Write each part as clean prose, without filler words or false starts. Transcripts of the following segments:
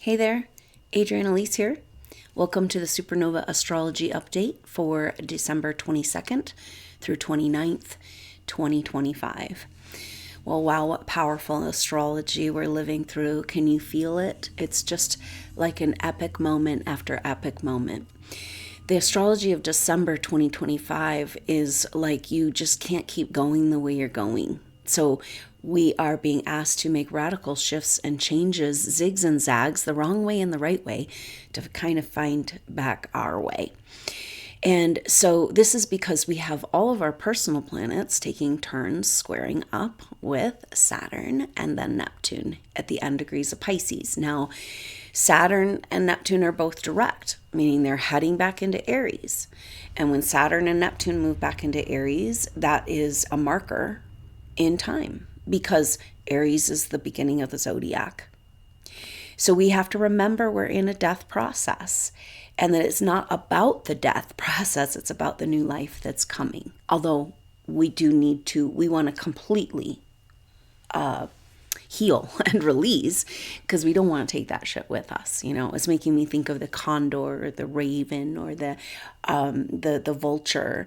Hey there, Adrienne Elise here. Welcome to the SuperNova Astrology Update for December 22nd through 29th, 2025. Well, wow, what powerful astrology we're living through. Can you feel it? It's just like an epic moment after epic moment. The astrology of December 2025 is like you just can't keep going the way you're going. So we are being asked to make radical shifts and changes, zigs and zags, the wrong way and the right way, to kind of find back our way. And so this is because we have all of our personal planets taking turns squaring up with Saturn and then Neptune at the end degrees of Pisces. Now, Saturn and Neptune are both direct, meaning they're heading back into Aries. And when Saturn and Neptune move back into Aries, that is a marker in time because Aries is the beginning of the Zodiac. So we have to remember we're in a death process and that it's not about the death process, it's about the new life that's coming. Although we want to completely heal and release because we don't want to take that shit with us. You know, it's making me think of the condor or the raven or the vulture,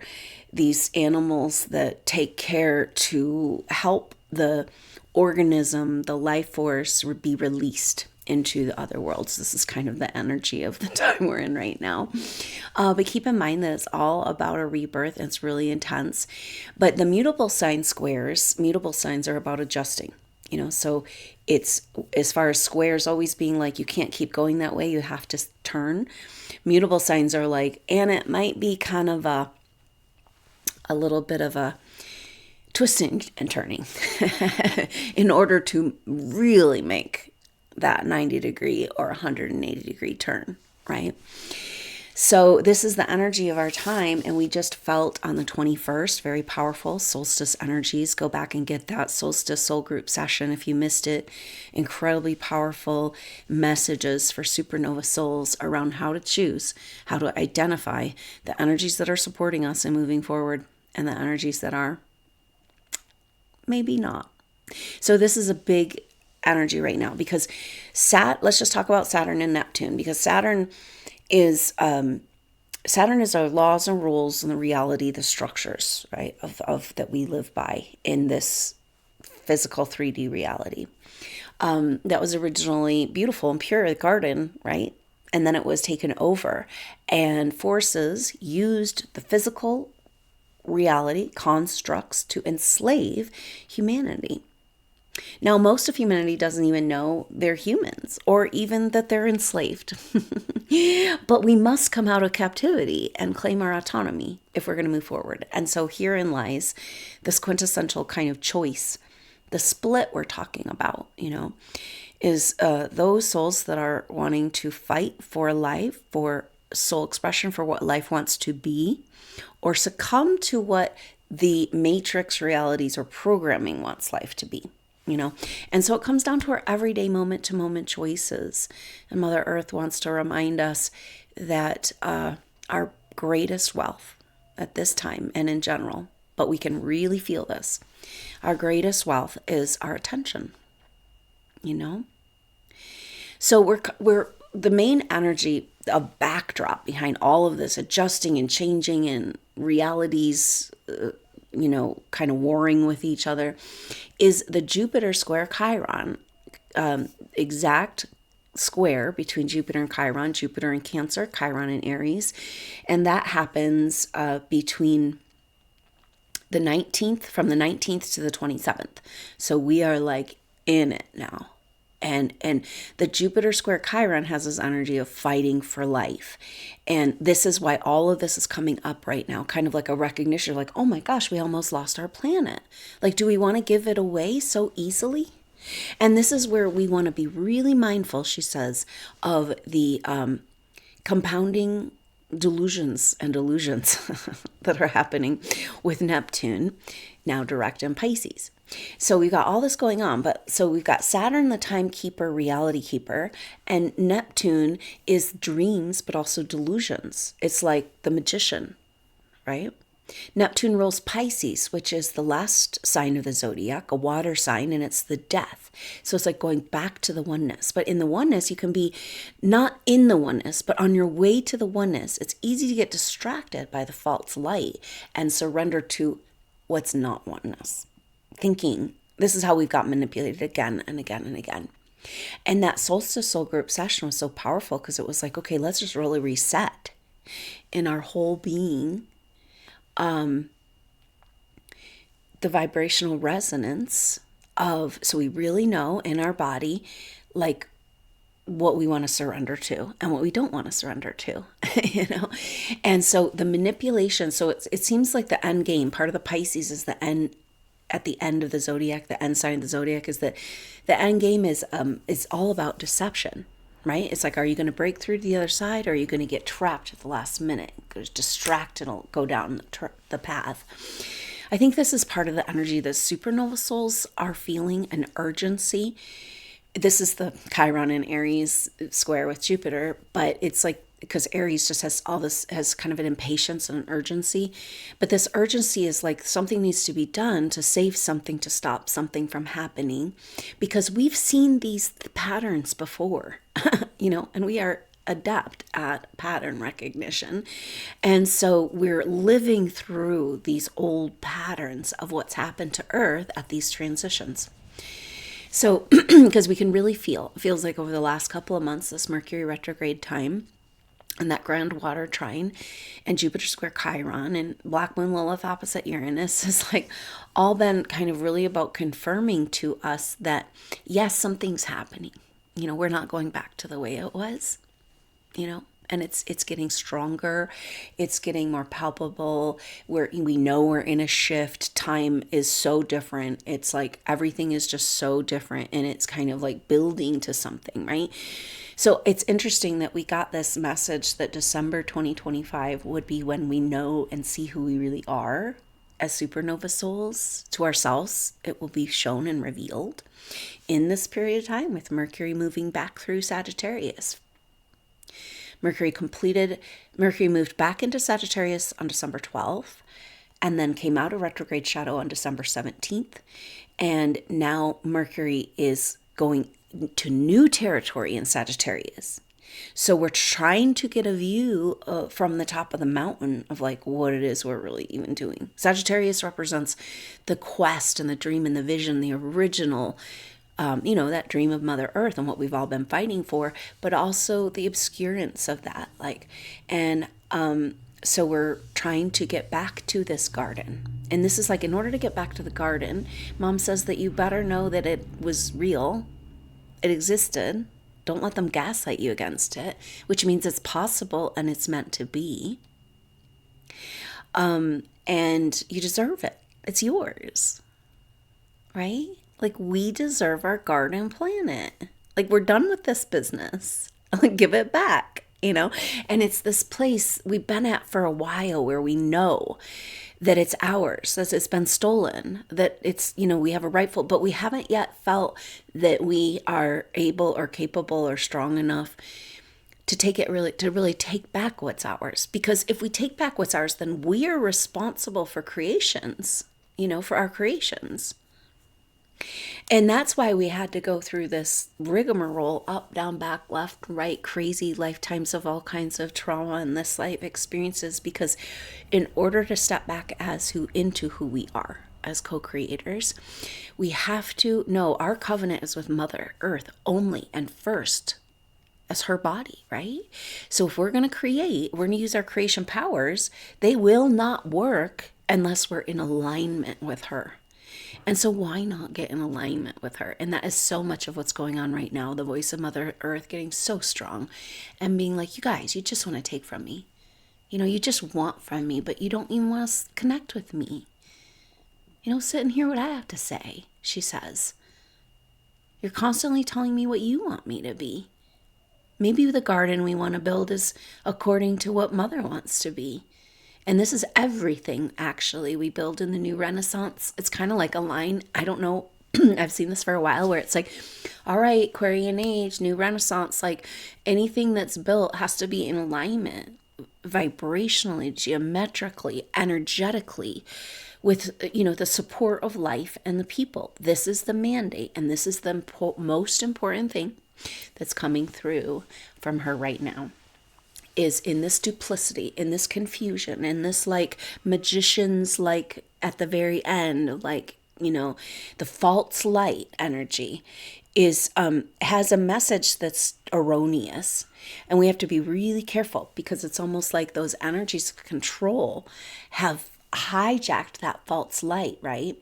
these animals that take care to help the organism, the life force be released into the other worlds. This is kind of the energy of the time we're in right now. But keep in mind that it's all about a rebirth. It's really intense. But the mutable sign squares, mutable signs are about adjusting. You know, so it's as far as squares always being like you can't keep going that way, you have to turn. Mutable signs are like, and it might be kind of a little bit of a twisting and turning in order to really make that 90-degree or 180-degree turn, right? So this is the energy of our time, and we just felt on the 21st, very powerful solstice energies. Go back and get that solstice soul group session if you missed it. Incredibly powerful messages for supernova souls around how to choose, how to identify the energies that are supporting us and moving forward and the energies that are maybe not. So this is a big energy right now because let's just talk about Saturn and Neptune, because Saturn is our laws and rules and the reality, the structures, right, of that we live by in this physical 3D reality. That was originally beautiful and pure, a garden, right? And then it was taken over, and forces used the physical reality constructs to enslave humanity. Now, most of humanity doesn't even know they're humans or even that they're enslaved. But we must come out of captivity and claim our autonomy if we're going to move forward. And so herein lies this quintessential kind of choice. The split we're talking about, you know, is those souls that are wanting to fight for life, for soul expression, for what life wants to be, or succumb to what the matrix realities or programming wants life to be. You know, and so it comes down to our everyday moment to moment choices. And Mother Earth wants to remind us that our greatest wealth at this time and in general, but we can really feel this, our greatest wealth is our attention, you know? So we're the main energy, a backdrop behind all of this adjusting and changing and realities, you know, kind of warring with each other, is the Jupiter square Chiron, exact square between Jupiter and Chiron, Jupiter in Cancer, Chiron in Aries. And that happens between the 19th, from the 19th to the 27th. So we are like in it now. And the Jupiter square Chiron has this energy of fighting for life. And this is why all of this is coming up right now, kind of like a recognition, like, oh my gosh, we almost lost our planet. Like, do we want to give it away so easily? And this is where we want to be really mindful, she says, of the compounding delusions and illusions that are happening with Neptune, now direct in Pisces. So we've got all this going on, but so we've got Saturn, the timekeeper, reality keeper, and Neptune is dreams, but also delusions. It's like the magician, right? Neptune rules Pisces, which is the last sign of the zodiac, a water sign, and it's the death. So it's like going back to the oneness. But in the oneness, you can be not in the oneness, but on your way to the oneness. It's easy to get distracted by the false light and surrender to what's not oneness. Thinking, this is how we've got manipulated again and again and again. And that solstice soul group session was so powerful because it was like, okay, let's just really reset in our whole being. The vibrational resonance of, so we really know in our body, like what we want to surrender to and what we don't want to surrender to, And so the manipulation, so it seems like the end game, part of the Pisces is the end, at the end of the zodiac, the end sign of the zodiac is that the end game is all about deception, right? It's like, are you going to break through to the other side, or are you going to get trapped at the last minute, distracted and go down the path? I think this is part of the energy that supernova souls are feeling, an urgency. This is the Chiron in Aries square with Jupiter, but it's like, because Aries just has all this, has kind of an impatience and an urgency. But this urgency is like something needs to be done to save something, to stop something from happening, because we've seen these patterns before, and we are adept at pattern recognition. And so we're living through these old patterns of what's happened to Earth at these transitions. So, because we can really feel, it feels like over the last couple of months, this Mercury retrograde time, and that grand water trine, and Jupiter square Chiron, and Black Moon Lilith opposite Uranus has like all been kind of really about confirming to us that, yes, something's happening. We're not going back to the way it was, and it's getting stronger. It's getting more palpable. We know we're in a shift. Time is so different. It's like everything is just so different, and it's kind of like building to something, right? So it's interesting that we got this message that December 2025 would be when we know and see who we really are as supernova souls to ourselves. It will be shown and revealed in this period of time with Mercury moving back through Sagittarius. Mercury moved back into Sagittarius on December 12th, and then came out of retrograde shadow on December 17th. And now Mercury is going to new territory in Sagittarius. So we're trying to get a view from the top of the mountain of like what it is we're really even doing. Sagittarius represents the quest and the dream and the vision, the original, that dream of Mother Earth and what we've all been fighting for, but also the obscurance of that. So we're trying to get back to this garden. And this is like, in order to get back to the garden, Mom says that you better know that it was real. It existed. Don't let them gaslight you against it, which means it's possible and it's meant to be. And you deserve it. It's yours, right? Like, we deserve our garden planet. Like, we're done with this business. Like, give it back, And it's this place we've been at for a while where we know that it's ours, that it's been stolen, that it's, we have a rightful, but we haven't yet felt that we are able or capable or strong enough to really take back what's ours. Because if we take back what's ours, then we are responsible for creations, for our creations. And that's why we had to go through this rigmarole, up, down, back, left, right, crazy lifetimes of all kinds of trauma and this life experiences, because in order to step back into who we are as co-creators, we have to know our covenant is with Mother Earth only and first as her body, right? So if we're going to create, we're going to use our creation powers, they will not work unless we're in alignment with her. And so why not get in alignment with her? And that is so much of what's going on right now. The voice of Mother Earth getting so strong and being like, you guys, you just want to take from me. You just want from me, but you don't even want to connect with me. Sit and hear what I have to say, she says. You're constantly telling me what you want me to be. Maybe the garden we want to build is according to what Mother wants to be. And this is everything, actually, we build in the new Renaissance. It's kind of like a line. I don't know. I've seen this for a while where it's like, all right, Aquarian age, new Renaissance, like anything that's built has to be in alignment vibrationally, geometrically, energetically, with, the support of life and the people. This is the mandate, and this is the most important thing that's coming through from her right now, is in this duplicity, in this confusion, in this like magicians, like at the very end, like, the false light energy is has a message that's erroneous, and we have to be really careful, because it's almost like those energies of control have hijacked that false light, right?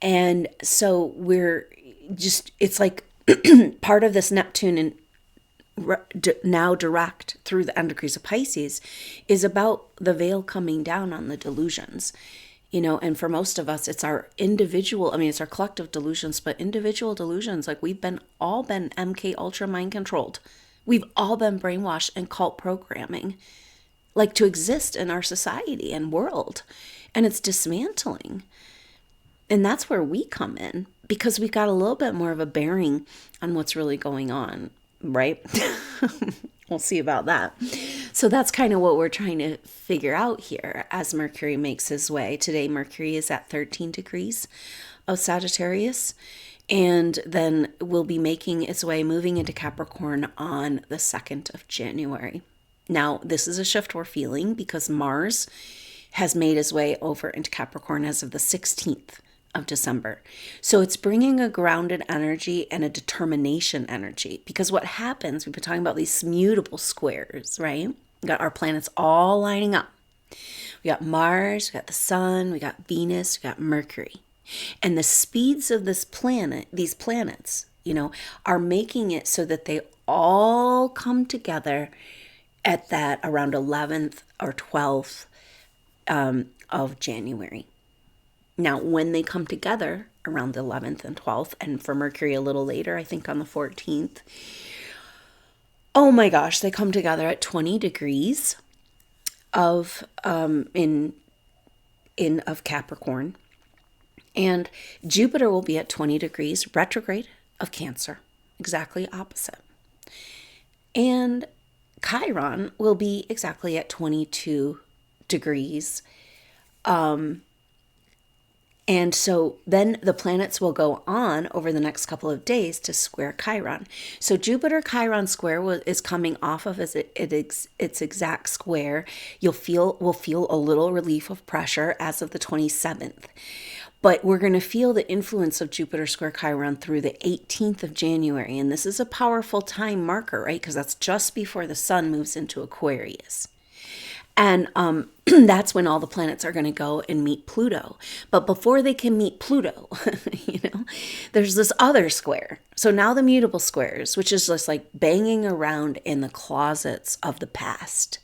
And so we're just, it's like part of this Neptune and now direct through the end degrees of Pisces is about the veil coming down on the delusions, and for most of us, it's our individual, it's our collective delusions, but individual delusions, like we've all been MK Ultra mind controlled. We've all been brainwashed and cult programming, like to exist in our society and world, and it's dismantling. And that's where we come in, because we got a little bit more of a bearing on what's really going on, right? We'll see about that. So that's kind of what we're trying to figure out here as Mercury makes his way. Today, Mercury is at 13 degrees of Sagittarius, and then will be making its way, moving into Capricorn on the 2nd of January. Now, this is a shift we're feeling because Mars has made his way over into Capricorn as of the 16th of December. So it's bringing a grounded energy and a determination energy, because what happens, we've been talking about these mutable squares, right? We got our planets all lining up. We got Mars, we got the Sun, we got Venus, we got Mercury. And the speeds of these planets, are making it so that they all come together at that around 11th or 12th of January. Now, when they come together around the 11th and 12th, and for Mercury a little later, I think on the 14th, oh my gosh, they come together at 20 degrees of of Capricorn, and Jupiter will be at 20 degrees retrograde of Cancer, exactly opposite, and Chiron will be exactly at 22 degrees. And so then the planets will go on over the next couple of days to square Chiron. So Jupiter-Chiron square is coming off of its exact square. We'll feel a little relief of pressure as of the 27th. But we're going to feel the influence of Jupiter square Chiron through the 18th of January. And this is a powerful time marker, right? Because that's just before the sun moves into Aquarius. And that's when all the planets are going to go and meet Pluto. But before they can meet Pluto, there's this other square. So now the mutable squares, which is just like banging around in the closets of the past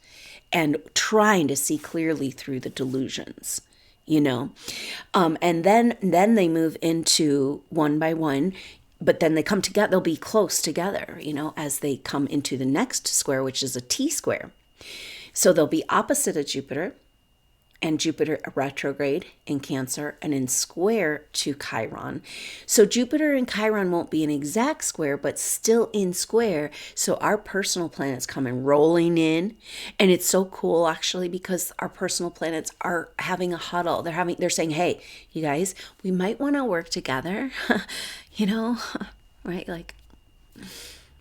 and trying to see clearly through the delusions, and then they move into one by one. But then they come together, they'll be close together, as they come into the next square, which is a T square. So they'll be opposite of Jupiter, and Jupiter retrograde in Cancer and in square to Chiron. So Jupiter and Chiron won't be an exact square, but still in square. So our personal planets coming rolling in. And it's so cool, actually, because our personal planets are having a huddle. They're saying, hey, you guys, we might want to work together, right? Like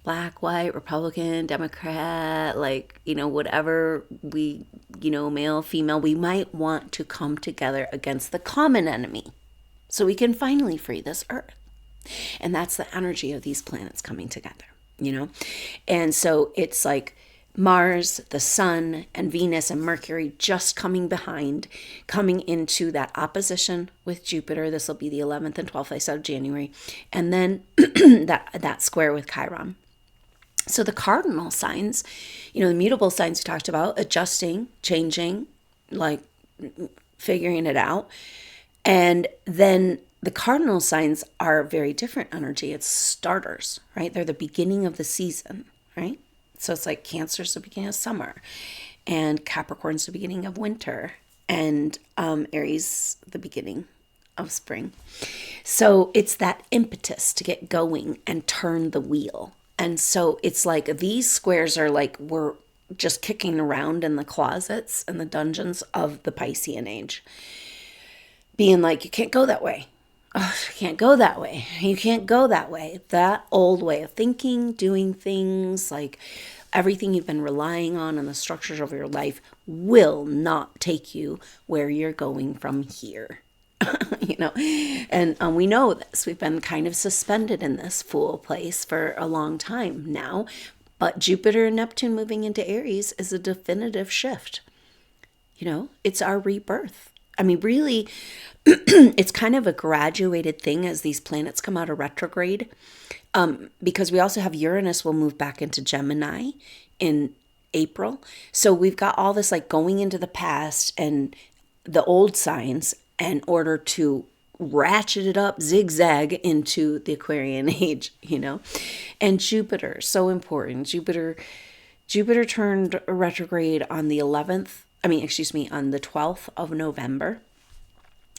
Black, white, Republican, Democrat, whatever we, male, female, we might want to come together against the common enemy so we can finally free this earth. And that's the energy of these planets coming together, And so it's like Mars, the Sun, and Venus and Mercury just coming into that opposition with Jupiter. This will be the 11th and 12th, I said, of January. And then that square with Chiron. So the cardinal signs, the mutable signs we talked about, adjusting, changing, like figuring it out. And then the cardinal signs are very different energy. It's starters, right? They're the beginning of the season, right? So it's like Cancer's the beginning of summer, and Capricorn's the beginning of winter, and Aries the beginning of spring. So it's that impetus to get going and turn the wheel. And so it's like these squares are like we're just kicking around in the closets and the dungeons of the Piscean age, being like, you can't go that way. Oh, you can't go that way. You can't go that way. That old way of thinking, doing things, like everything you've been relying on and the structures of your life will not take you where you're going from here. And we know this. We've been kind of suspended in this fool place for a long time now. But Jupiter and Neptune moving into Aries is a definitive shift. It's our rebirth. I mean, really, it's kind of a graduated thing as these planets come out of retrograde, because we also have Uranus will move back into Gemini in April. So we've got all this like going into the past and the old signs in order to ratchet it up, zigzag into the Aquarian age, And Jupiter, so important. Jupiter turned retrograde on the 12th of November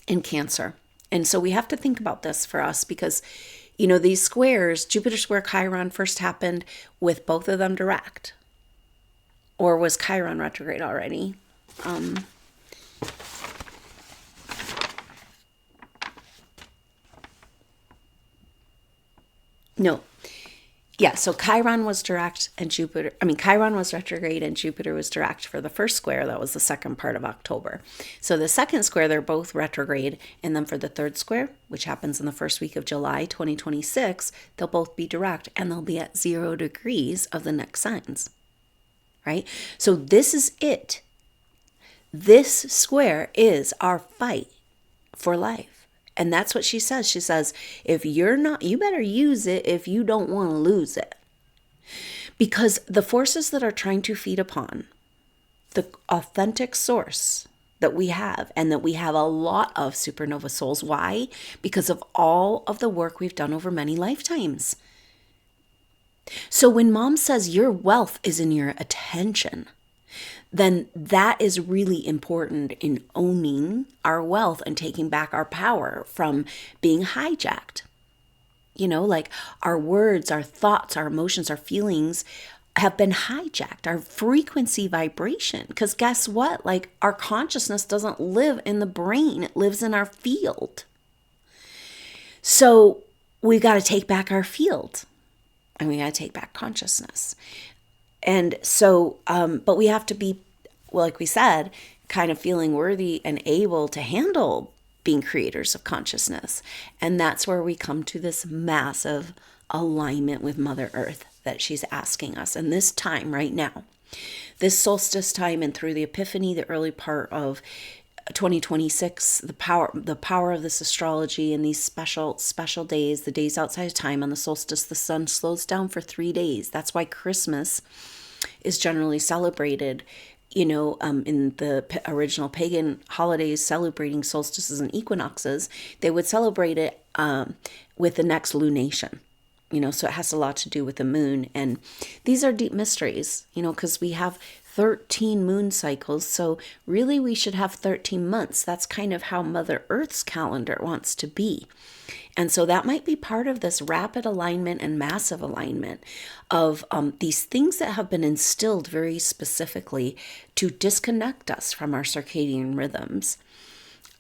in Cancer. And so we have to think about this for us because, these squares, Jupiter square Chiron first happened with both of them direct. Or was Chiron retrograde already? No. Yeah, so Chiron was direct and Chiron was retrograde and Jupiter was direct for the first square. That was the second part of October. So the second square, they're both retrograde. And then for the third square, which happens in the first week of July 2026, they'll both be direct and they'll be at 0 degrees of the next signs, right? So this is it. This square is our fight for life. And that's what she says. She says, if you're not, you better use it if you don't want to lose it. Because the forces that are trying to feed upon the authentic source that we have, and that we have a lot of supernova souls. Why? Because of all of the work we've done over many lifetimes. So when mom says your wealth is in your attention, then that is really important in owning our wealth and taking back our power from being hijacked. Like our words, our thoughts, our emotions, our feelings have been hijacked, our frequency vibration. Because guess what? Like our consciousness doesn't live in the brain, it lives in our field. So we've got to take back our field and we got to take back consciousness. And so, but we have to be, well, like we said, kind of feeling worthy and able to handle being creators of consciousness. And that's where we come to this massive alignment with Mother Earth that she's asking us. And this time right now, this solstice time and through the epiphany, the early part of 2026, the power of this astrology and these special days, the days outside of time. On the solstice, the sun slows down for 3 days. That's why Christmas is generally celebrated, in the original pagan holidays celebrating solstices and equinoxes. They would celebrate it with the next lunation. So it has a lot to do with the moon. And these are deep mysteries, because we have 13 moon cycles. So really we should have 13 months. That's kind of how Mother Earth's calendar wants to be. And so that might be part of this rapid alignment and massive alignment of these things that have been instilled very specifically to disconnect us from our circadian rhythms.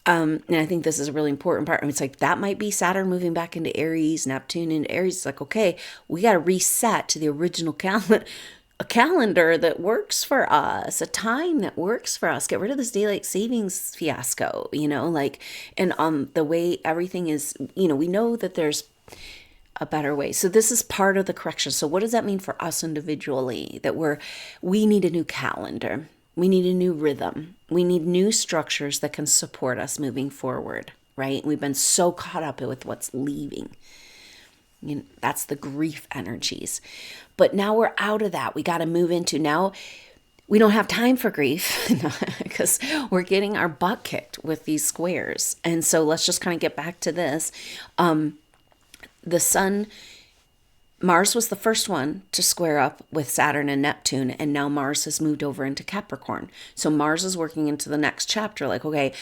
And I think this is a really important part. It's like that might be Saturn moving back into Aries, Neptune into Aries. It's like, okay, we got to reset to the original calendar, a calendar that works for us, a time that works for us. Get rid of this daylight savings fiasco, and the way everything is, we know that there's a better way. So this is part of the correction. So what does that mean for us individually? That we need a new calendar. We need a new rhythm. We need new structures that can support us moving forward, right? We've been so caught up with what's leaving. That's the grief energies. But now we're out of that. We got to move into now. We don't have time for grief because we're getting our butt kicked with these squares. And so let's just kind of get back to this. The sun, Mars was the first one to square up with Saturn and Neptune, and now Mars has moved over into Capricorn. So Mars is working into the next chapter, like, okay,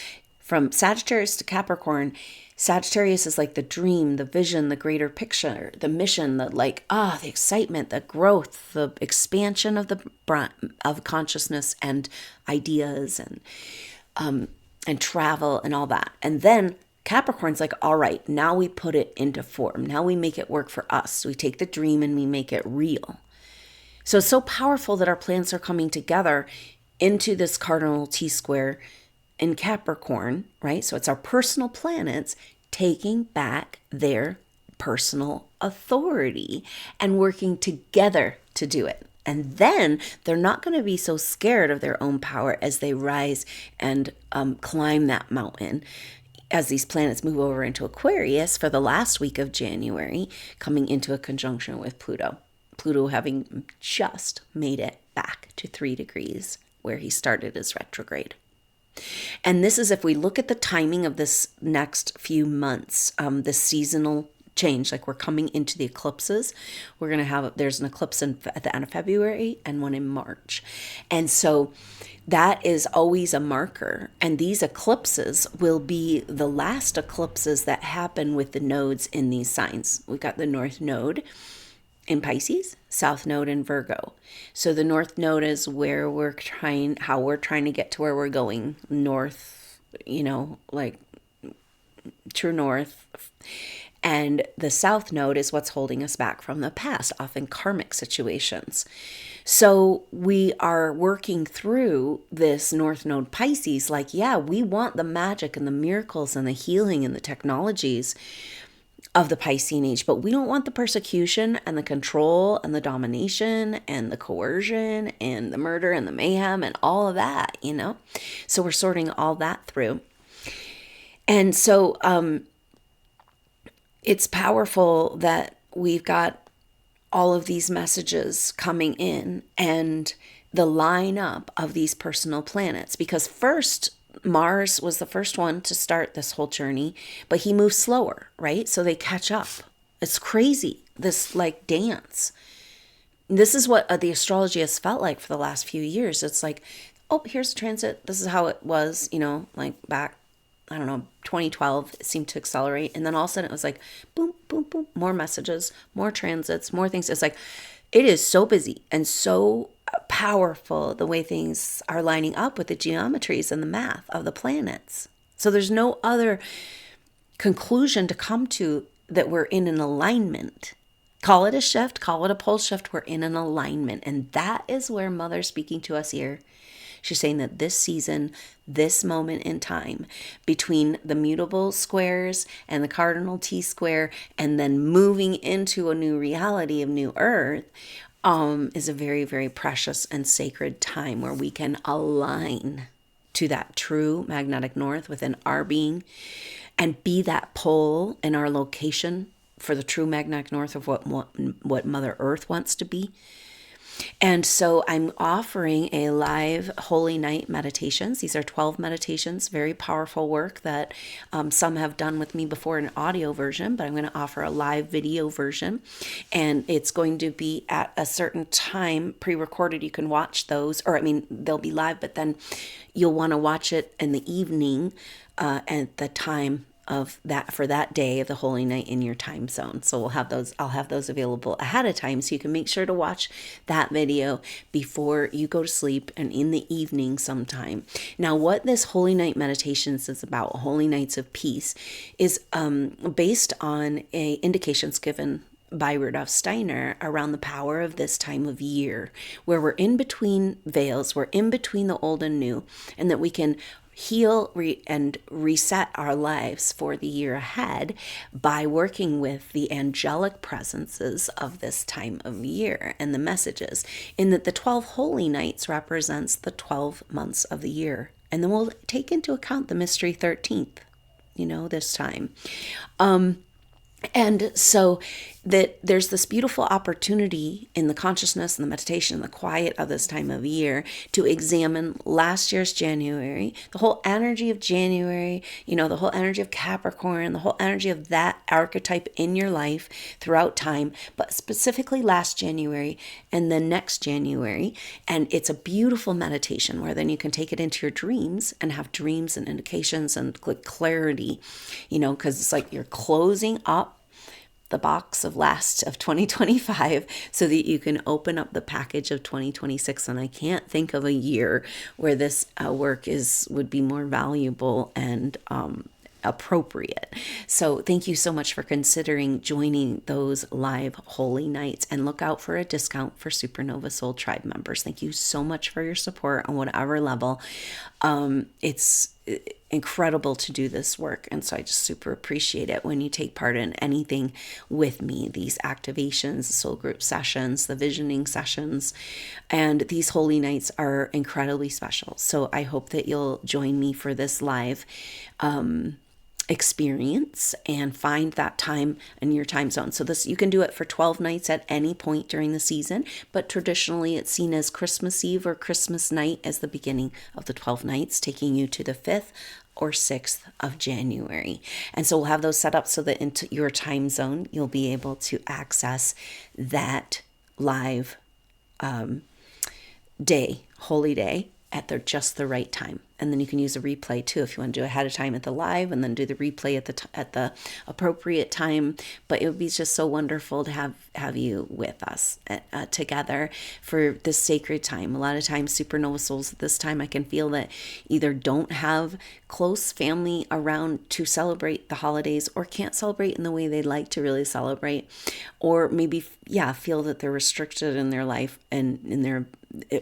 from Sagittarius to Capricorn, Sagittarius is like the dream, the vision, the greater picture, the mission, the excitement, the growth, the expansion of of consciousness and ideas and travel and all that. And then Capricorn's like, all right, now we put it into form. Now we make it work for us. We take the dream and we make it real. So it's so powerful that our planets are coming together into this cardinal T-square in Capricorn, right? So it's our personal planets taking back their personal authority and working together to do it. And then they're not going to be so scared of their own power as they rise and climb that mountain. As these planets move over into Aquarius for the last week of January, coming into a conjunction with Pluto. Pluto having just made it back to 3 degrees where he started his retrograde. And this is if we look at the timing of this next few months, the seasonal change, like we're coming into the eclipses. We're going to have, there's an eclipse at the end of February and one in March. And so that is always a marker. And these eclipses will be the last eclipses that happen with the nodes in these signs. We've got the North Node in Pisces, South Node in Virgo. So the North Node is where how we're trying to get to where we're going. North, like true north. And the South Node is what's holding us back from the past, often karmic situations. So we are working through this North Node Pisces, like, yeah, we want the magic and the miracles and the healing and the technologies of the Piscean age, but we don't want the persecution and the control and the domination and the coercion and the murder and the mayhem and all of that, So we're sorting all that through. And so it's powerful that we've got all of these messages coming in and the lineup of these personal planets, because first Mars was the first one to start this whole journey, but he moves slower, right? So they catch up. It's crazy, this dance. This is what the astrology has felt like for the last few years. It's like, oh, here's a transit. This is how it was, back, 2012, it seemed to accelerate. And then all of a sudden it was like, boom, boom, boom, more messages, more transits, more things. It's like, it is so busy and so powerful the way things are lining up with the geometries and the math of the planets. So there's no other conclusion to come to that we're in an alignment. Call it a shift, call it a pole shift. We're in an alignment. And that is where Mother's speaking to us here. She's saying that this season, this moment in time between the mutable squares and the cardinal T-square and then moving into a new reality of new earth is a very, very precious and sacred time where we can align to that true magnetic north within our being and be that pole in our location for the true magnetic north of what Mother Earth wants to be. And so I'm offering a live Holy Night meditations. These are 12 meditations, very powerful work that some have done with me before in an audio version, but I'm going to offer a live video version. And it's going to be at a certain time, pre-recorded. You can watch those, they'll be live, but then you'll want to watch it in the evening at the time of that for that day of the Holy Night in your time zone. So I'll have those available ahead of time, so you can make sure to watch that video before you go to sleep and in the evening sometime. Now, what this Holy Night Meditations is about, Holy Nights of Peace, is based on indications given by Rudolf Steiner around the power of this time of year, where we're in between veils, we're in between the old and new, and that we can heal and reset our lives for the year ahead by working with the angelic presences of this time of year and the messages, in that the 12 holy nights represents the 12 months of the year. And then we'll take into account the mystery 13th, this time. And so that there's this beautiful opportunity in the consciousness and the meditation and the quiet of this time of year to examine last year's January, the whole energy of January, the whole energy of Capricorn, the whole energy of that archetype in your life throughout time, but specifically last January and then next January. And it's a beautiful meditation where then you can take it into your dreams and have dreams and indications and clarity, because it's like you're closing up the box of 2025 so that you can open up the package of 2026. And I can't think of a year where this work would be more valuable and appropriate. So thank you so much for considering joining those live holy nights, and look out for a discount for SuperNova Soul Tribe members. Thank you so much for your support on whatever level. It's incredible to do this work, and so I just super appreciate it when you take part in anything with me, these activations, the soul group sessions, the visioning sessions, and these holy nights are incredibly special. So I hope that you'll join me for this live experience and find that time in your time zone. So you can do it for 12 nights at any point during the season, but traditionally it's seen as Christmas Eve or Christmas night as the beginning of the 12 nights, taking you to the 5th or 6th of January. And so we'll have those set up so that into your time zone, you'll be able to access that live day, holy day, at just the right time. And then you can use a replay too if you want to do ahead of time at the live and then do the replay at the appropriate time. But it would be just so wonderful to have you with us together for this sacred time. A lot of times supernova souls at this time, I can feel that either don't have close family around to celebrate the holidays or can't celebrate in the way they'd like to really celebrate, or maybe feel that they're restricted in their life and in their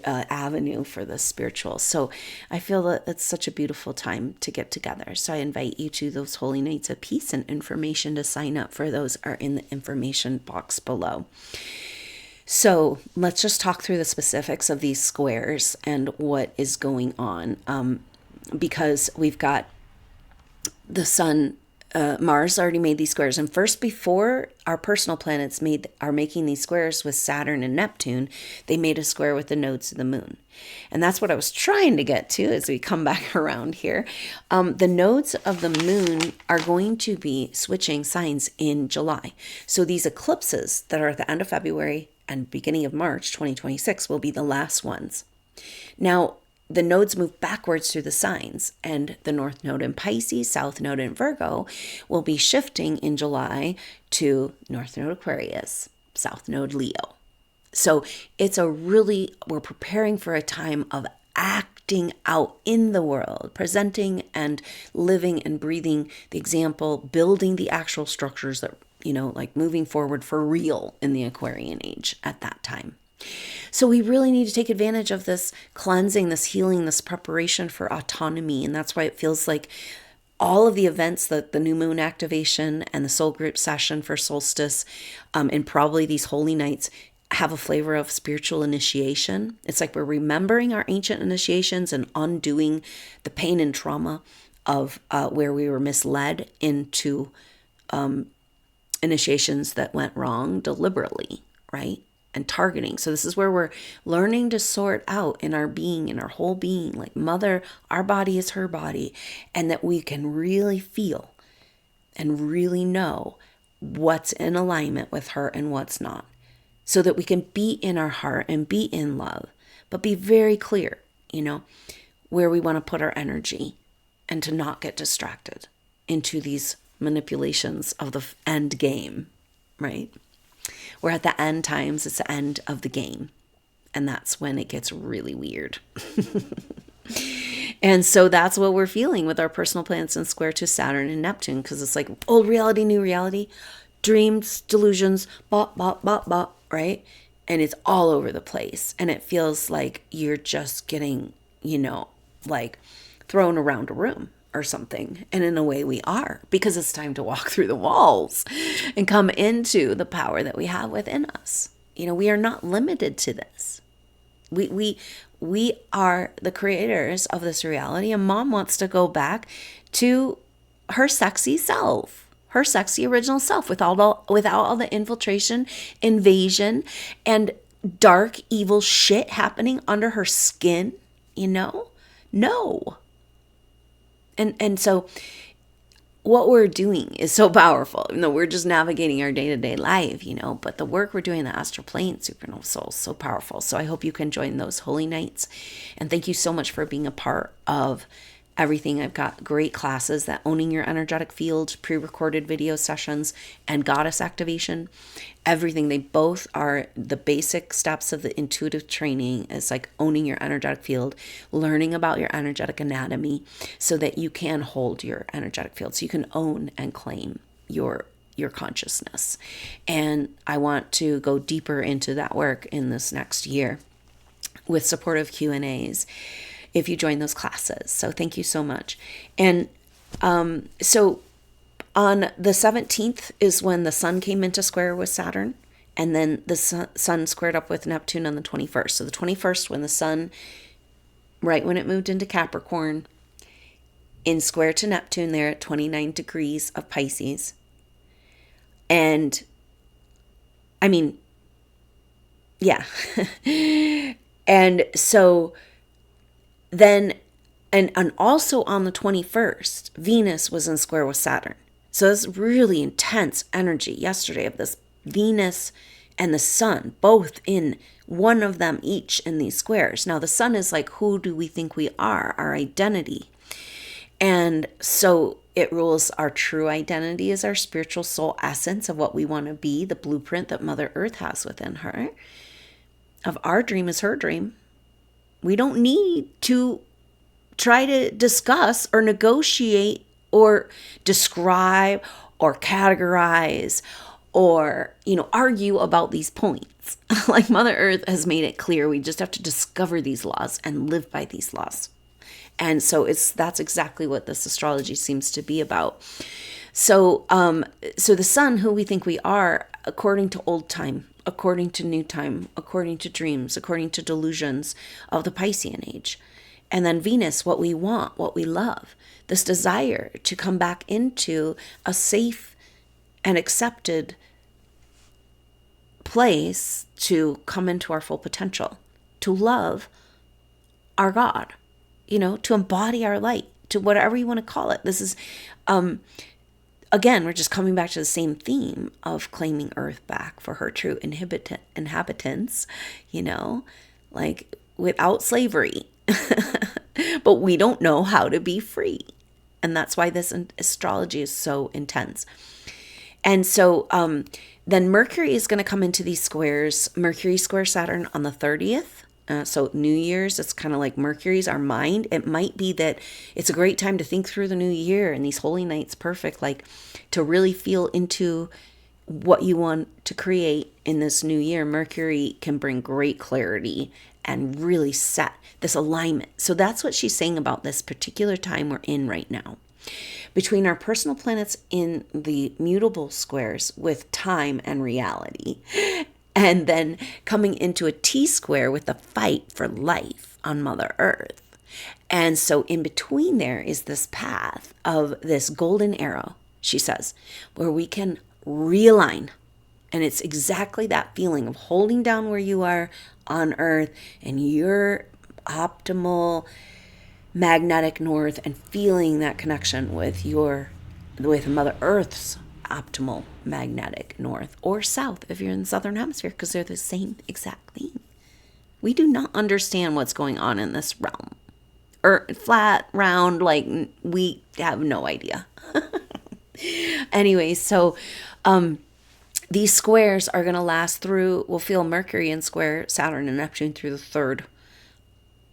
avenue for the spiritual. So I feel that it's such a beautiful time to get together. So I invite you to those holy nights of peace, and information to sign up for those are in the information box below. So let's just talk through the specifics of these squares and what is going on, because we've got the sun. Mars already made these squares, and first, before our personal planets are making these squares with Saturn and Neptune, they made a square with the nodes of the moon. And that's what I was trying to get to as we come back around here. The nodes of the moon are going to be switching signs in July. So these eclipses that are at the end of February and beginning of March 2026 will be the last ones. Now, the nodes move backwards through the signs, and the North Node in Pisces, South Node in Virgo will be shifting in July to North Node Aquarius, South Node Leo. So we're preparing for a time of acting out in the world, presenting and living and breathing the example, building the actual structures that, like moving forward for real in the Aquarian age at that time. So we really need to take advantage of this cleansing, this healing, this preparation for autonomy. And that's why it feels like all of the events, the new moon activation and the soul group session for solstice, and probably these holy nights, have a flavor of spiritual initiation. It's like we're remembering our ancient initiations and undoing the pain and trauma of where we were misled into initiations that went wrong deliberately, right? And targeting. So this is where we're learning to sort out in our being, in our whole being, like mother, our body is her body, and that we can really feel and really know what's in alignment with her and what's not, so that we can be in our heart and be in love, but be very clear, where we want to put our energy, and to not get distracted into these manipulations of the end game, right? We're at the end times, it's the end of the game. And that's when it gets really weird. And so that's what we're feeling with our personal planets in square to Saturn and Neptune, because it's like old reality, new reality, dreams, delusions, right? And it's all over the place. And it feels like you're just getting, like thrown around a room or something. And in a way we are, because it's time to walk through the walls and come into the power that we have within us. We are not limited to this. We are the creators of this reality, and mom wants to go back to her sexy self. her sexy original self without all the infiltration, invasion, and dark, evil shit happening under her skin, you know? No. And so what we're doing is so powerful. You know, we're just navigating our day-to-day life, you know, but the work we're doing in the astral plane, supernova soul, is so powerful. So I hope you can join those holy nights. And thank you so much for being a part of everything. I've got great classes that owning your energetic field, pre-recorded video sessions, and goddess activation. Everything. They both are the basic steps of the intuitive training. It's like owning your energetic field, learning about your energetic anatomy so that you can hold your energetic field, so you can own and claim your consciousness. And I want to go deeper into that work in this next year with supportive Q&As if you join those classes. So thank you so much. And so on the 17th is when the sun came into square with Saturn, and then the sun squared up with Neptune on the 21st. So the 21st, when the sun, right when it moved into Capricorn, in square to Neptune there at 29 degrees of Pisces. And I mean, yeah. And so then, and also on the 21st, Venus was in square with Saturn. So it's really intense energy yesterday of this Venus and the sun, both in one of them each in these squares. Now the sun is like, who do we think we are? Our identity. And so it rules our true identity is our spiritual soul essence of what we want to be, the blueprint that Mother Earth has within her. Of our dream is her dream. We don't need to try to discuss or negotiate or describe or categorize or, you know, argue about these points. Like Mother Earth has made it clear, we just have to discover these laws and live by these laws. And so that's exactly what this astrology seems to be about. So the sun, who we think we are, according to old time, according to new time, according to dreams, according to delusions of the Piscean age. And then Venus, what we want, what we love, this desire to come back into a safe and accepted place to come into our full potential, to love our God, you know, to embody our light, to whatever you want to call it. This is, again, we're just coming back to the same theme of claiming Earth back for her true inhabitants, you know, like without slavery. But we don't know how to be free. And that's why this astrology is so intense. And so then Mercury is going to come into these squares. Mercury square Saturn on the 30th. So New Year's, it's kind of like Mercury's our mind. It might be that it's a great time to think through the new year, and these holy nights perfect, like to really feel into what you want to create in this new year. Mercury can bring great clarity and really set this alignment. So that's what she's saying about this particular time we're in right now. Between our personal planets in the mutable squares with time and reality, and then coming into a T-square with the fight for life on Mother Earth. And so in between there is this path of this golden arrow, she says, where we can realign. And it's exactly that feeling of holding down where you are on Earth and your optimal magnetic north and feeling that connection with Mother Earth's optimal magnetic north or south if you're in the southern hemisphere, because they're the same exact thing. We do not understand what's going on in this realm. Or flat, round, like we have no idea. Anyway, so these squares are going to last through, we'll feel Mercury in square Saturn and Neptune through the 3rd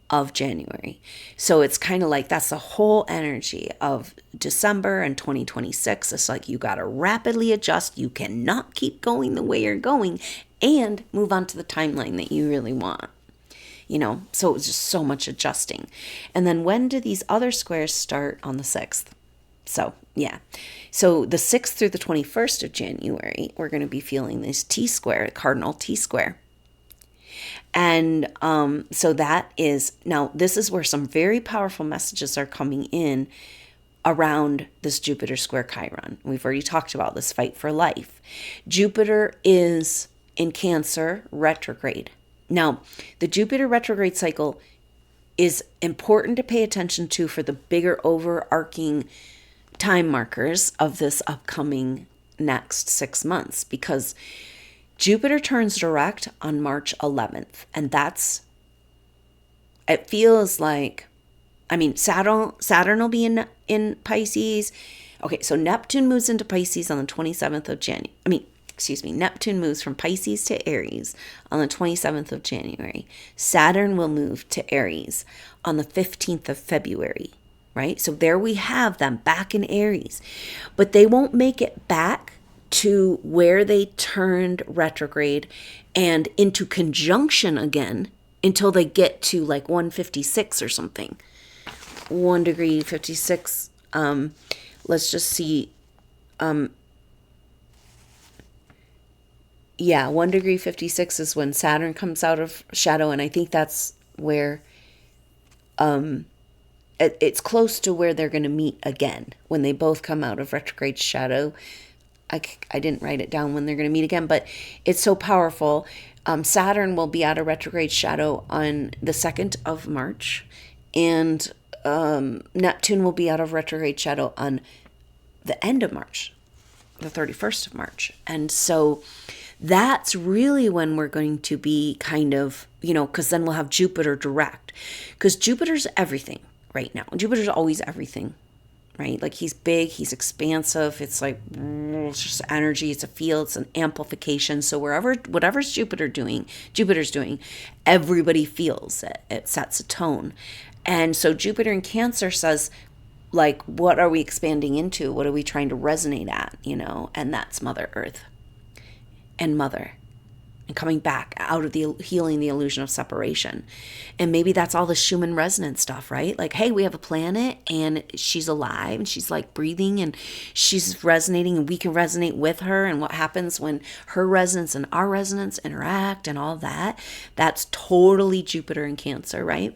of January. So it's kind of like that's the whole energy of December and 2026. It's like you got to rapidly adjust. You cannot keep going the way you're going and move on to the timeline that you really want. You know, so it's just so much adjusting. And then when do these other squares start? On the 6th. So, yeah. So the 6th through the 21st of January, we're going to be feeling this T-square, cardinal T-square. And so that is, now this is where some very powerful messages are coming in around this Jupiter square Chiron. We've already talked about this fight for life. Jupiter is in Cancer retrograde. Now, the Jupiter retrograde cycle is important to pay attention to for the bigger overarching time markers of this upcoming next 6 months, because Jupiter turns direct on March 11th. And it feels like, Saturn will be in Pisces. Okay, so Neptune moves into Pisces on the 27th of January. Neptune moves from Pisces to Aries on the 27th of January. Saturn will move to Aries on the 15th of February, right? So there we have them back in Aries. But they won't make it back to where they turned retrograde and into conjunction again until they get to like 156 or something. 1 degree 56. Let's just see. 1 degree 56 is when Saturn comes out of shadow, and I think that's where it's close to where they're going to meet again when they both come out of retrograde shadow. I didn't write it down when they're going to meet again, but it's so powerful. Saturn will be out of retrograde shadow on the 2nd of March, and Neptune will be out of retrograde shadow on the end of March, the 31st of March. And so that's really when we're going to be kind of, because then we'll have Jupiter direct, because Jupiter's everything right now. Jupiter's always everything, right? Like he's big, he's expansive. It's like, it's just energy. It's a field. It's an amplification. So whatever's Jupiter's doing, everybody feels it. It sets a tone. And so Jupiter in Cancer says, like, what are we expanding into? What are we trying to resonate at? And that's Mother Earth and Mother, and coming back out of healing the illusion of separation. And maybe that's all the Schumann resonance stuff, right? Like, hey, we have a planet and she's alive and she's like breathing and she's resonating and we can resonate with her. And what happens when her resonance and our resonance interact and all that, that's totally Jupiter in Cancer, right?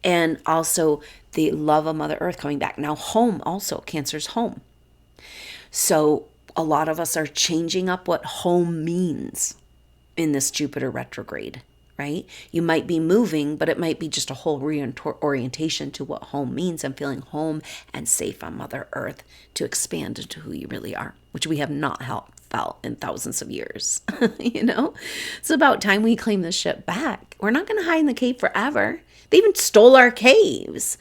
And also the love of Mother Earth coming back. Now home also, Cancer's home. So a lot of us are changing up what home means in this Jupiter retrograde, right? You might be moving, but it might be just a whole reorientation to what home means and feeling home and safe on Mother Earth to expand into who you really are, which we have not felt in thousands of years. It's about time we claim this shit back. We're not going to hide in the cave forever. They even stole our caves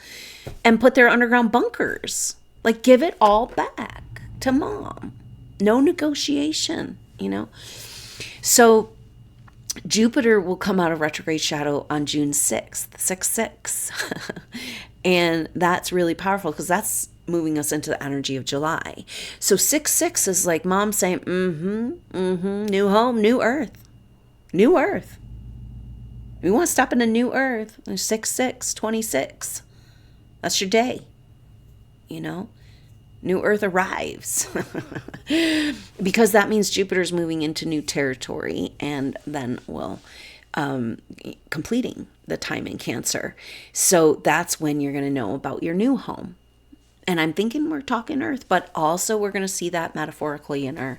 and put their underground bunkers. Like, give it all back to mom. No negotiation, So Jupiter will come out of retrograde shadow on June 6th, 6/6. And that's really powerful because that's moving us into the energy of July. So 6/6 is like mom saying, new home, new earth, new earth. We want to step in a new earth. 6/6, 26. That's your day, New earth arrives. Because that means Jupiter's moving into new territory and then will completing the time in Cancer. So that's when you're going to know about your new home. And I'm thinking we're talking earth, but also we're going to see that metaphorically in our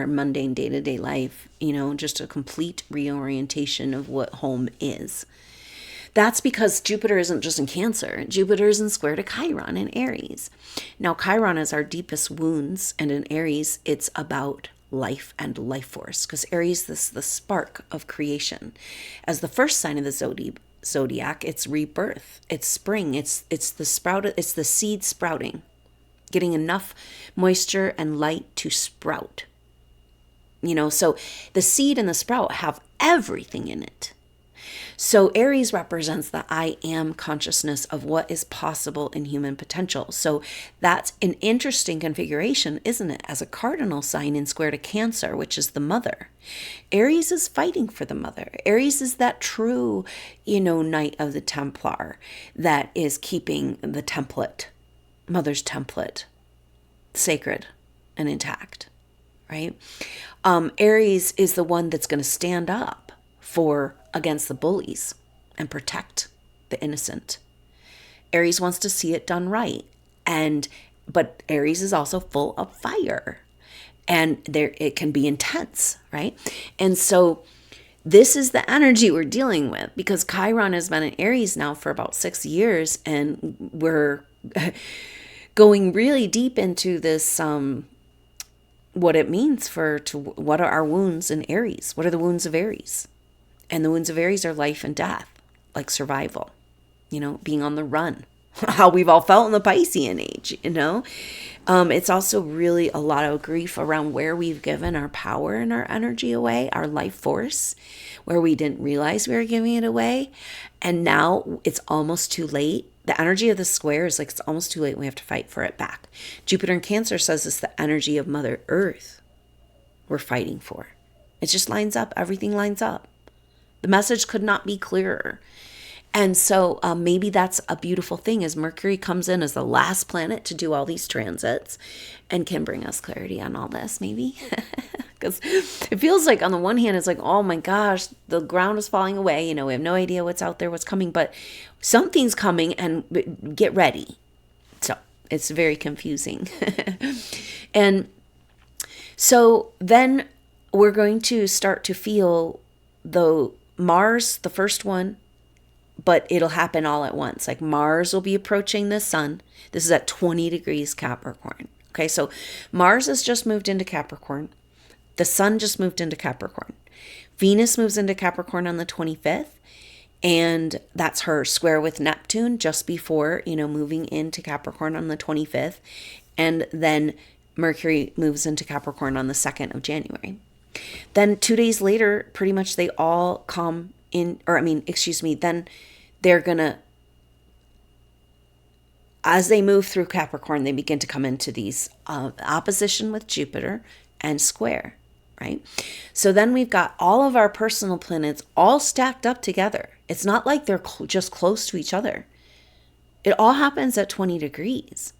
mundane day-to-day life, just a complete reorientation of what home is. That's because Jupiter isn't just in Cancer. Jupiter is in square to Chiron in Aries. Now, Chiron is our deepest wounds, and in Aries, it's about life and life force, because Aries is the spark of creation. As the first sign of the zodiac, it's rebirth, it's spring, it's the seed sprouting, getting enough moisture and light to sprout. So the seed and the sprout have everything in it. So Aries represents the I am consciousness of what is possible in human potential. So that's an interesting configuration, isn't it? As a cardinal sign in square to Cancer, which is the mother. Aries is fighting for the mother. Aries is that true, Knight of the Templar that is keeping the template, mother's template, sacred and intact, right? Aries is the one that's going to stand up against the bullies and protect the innocent. Aries wants to see it done right. And but Aries is also full of fire, and there it can be intense, right? And so this is the energy we're dealing with, because Chiron has been in Aries now for about 6 years, and we're going really deep into this, what it means what are our wounds in Aries? What are the wounds of Aries? And the wounds of Aries are life and death, like survival, being on the run, how we've all felt in the Piscean age, It's also really a lot of grief around where we've given our power and our energy away, our life force, where we didn't realize we were giving it away. And now it's almost too late. The energy of the square is like it's almost too late and we have to fight for it back. Jupiter in Cancer says it's the energy of Mother Earth we're fighting for. It just lines up. Everything lines up. The message could not be clearer. And so maybe that's a beautiful thing, as Mercury comes in as the last planet to do all these transits and can bring us clarity on all this, maybe. Because it feels like on the one hand, it's like, oh my gosh, the ground is falling away. We have no idea what's out there, what's coming, but something's coming and get ready. So it's very confusing. And so then we're going to start to feel the Mars, the first one, but it'll happen all at once. Like Mars will be approaching the sun. This is at 20 degrees Capricorn. Okay, so Mars has just moved into Capricorn. The sun just moved into Capricorn. Venus moves into Capricorn on the 25th. And that's her square with Neptune just before, moving into Capricorn on the 25th. And then Mercury moves into Capricorn on the 2nd of January. Then 2 days later, pretty much they all come in, then they're going to, as they move through Capricorn, they begin to come into these opposition with Jupiter and square, right? So then we've got all of our personal planets all stacked up together. It's not like they're just close to each other. It all happens at 20 degrees.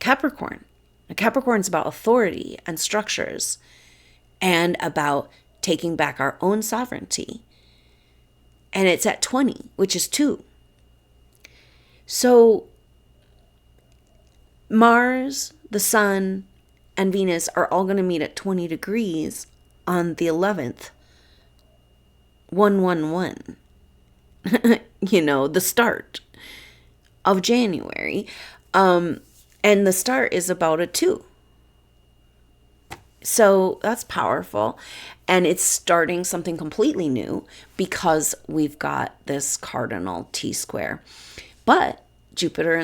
Capricorn. Now, Capricorn's about authority and structures and about taking back our own sovereignty. And it's at 20, which is 2. So Mars, the Sun, and Venus are all going to meet at 20 degrees on the 11th. 111. The start of January. And the start is about a 2. So that's powerful. And it's starting something completely new because we've got this cardinal T-square. But Jupiter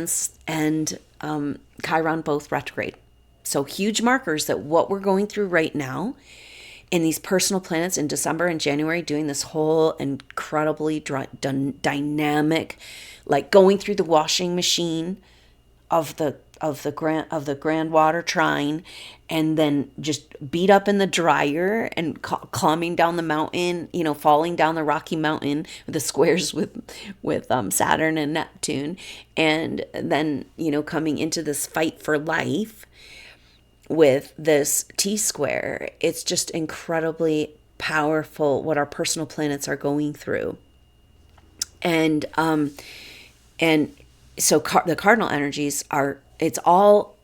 and Chiron both retrograde. So huge markers that what we're going through right now in these personal planets in December and January, doing this whole incredibly dynamic, like going through the washing machine of the grand water trine, and then just beat up in the dryer and climbing down the mountain, falling down the Rocky Mountain with the squares with Saturn and Neptune, and then coming into this fight for life with this T-square. It's just incredibly powerful what our personal planets are going through, and so the cardinal energies it's all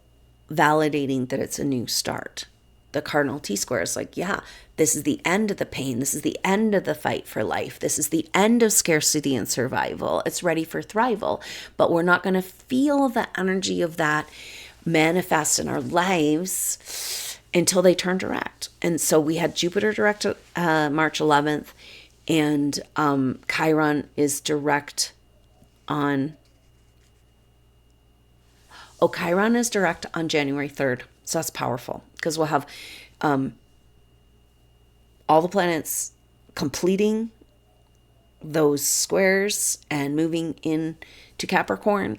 validating that it's a new start. The cardinal T-square is like, yeah, this is the end of the pain. This is the end of the fight for life. This is the end of scarcity and survival. It's ready for thrival. But we're not going to feel the energy of that manifest in our lives until they turn direct. And so we had Jupiter direct March 11th, and Chiron is direct on... Chiron is direct on January 3rd. So that's powerful because we'll have all the planets completing those squares and moving in to Capricorn.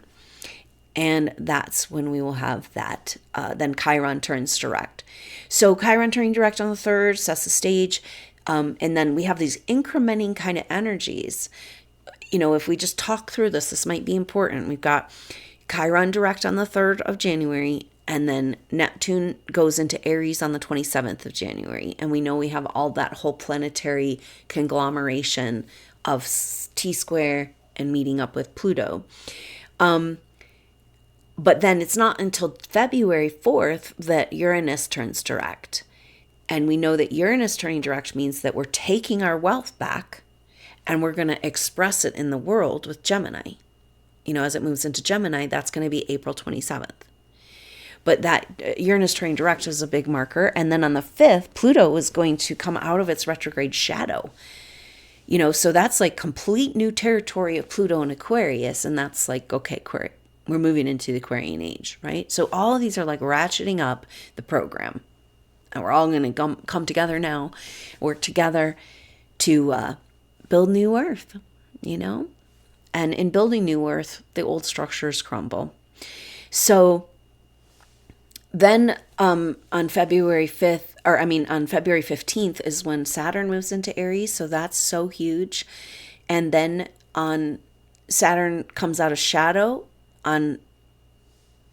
And that's when we will have that. Then Chiron turns direct. So Chiron turning direct on the 3rd sets the stage. And then we have these incrementing kind of energies. If we just talk through this might be important. We've got Chiron direct on the 3rd of January, and then Neptune goes into Aries on the 27th of January. And we know we have all that whole planetary conglomeration of T-square and meeting up with Pluto. But then it's not until February 4th that Uranus turns direct. And we know that Uranus turning direct means that we're taking our wealth back and we're going to express it in the world with Gemini. You know, as it moves into Gemini, that's going to be April 27th. But that Uranus turning direct is a big marker. And then on the 5th, Pluto is going to come out of its retrograde shadow. You know, so that's like complete new territory of Pluto and Aquarius. And that's like, okay, we're moving into the Aquarian age, right? So all of these are like ratcheting up the program. And we're all going to come together now, work together to build new Earth, you know? And in building new Earth, the old structures crumble. So then on February 15th is when Saturn moves into Aries. So that's so huge. And then Saturn comes out of shadow on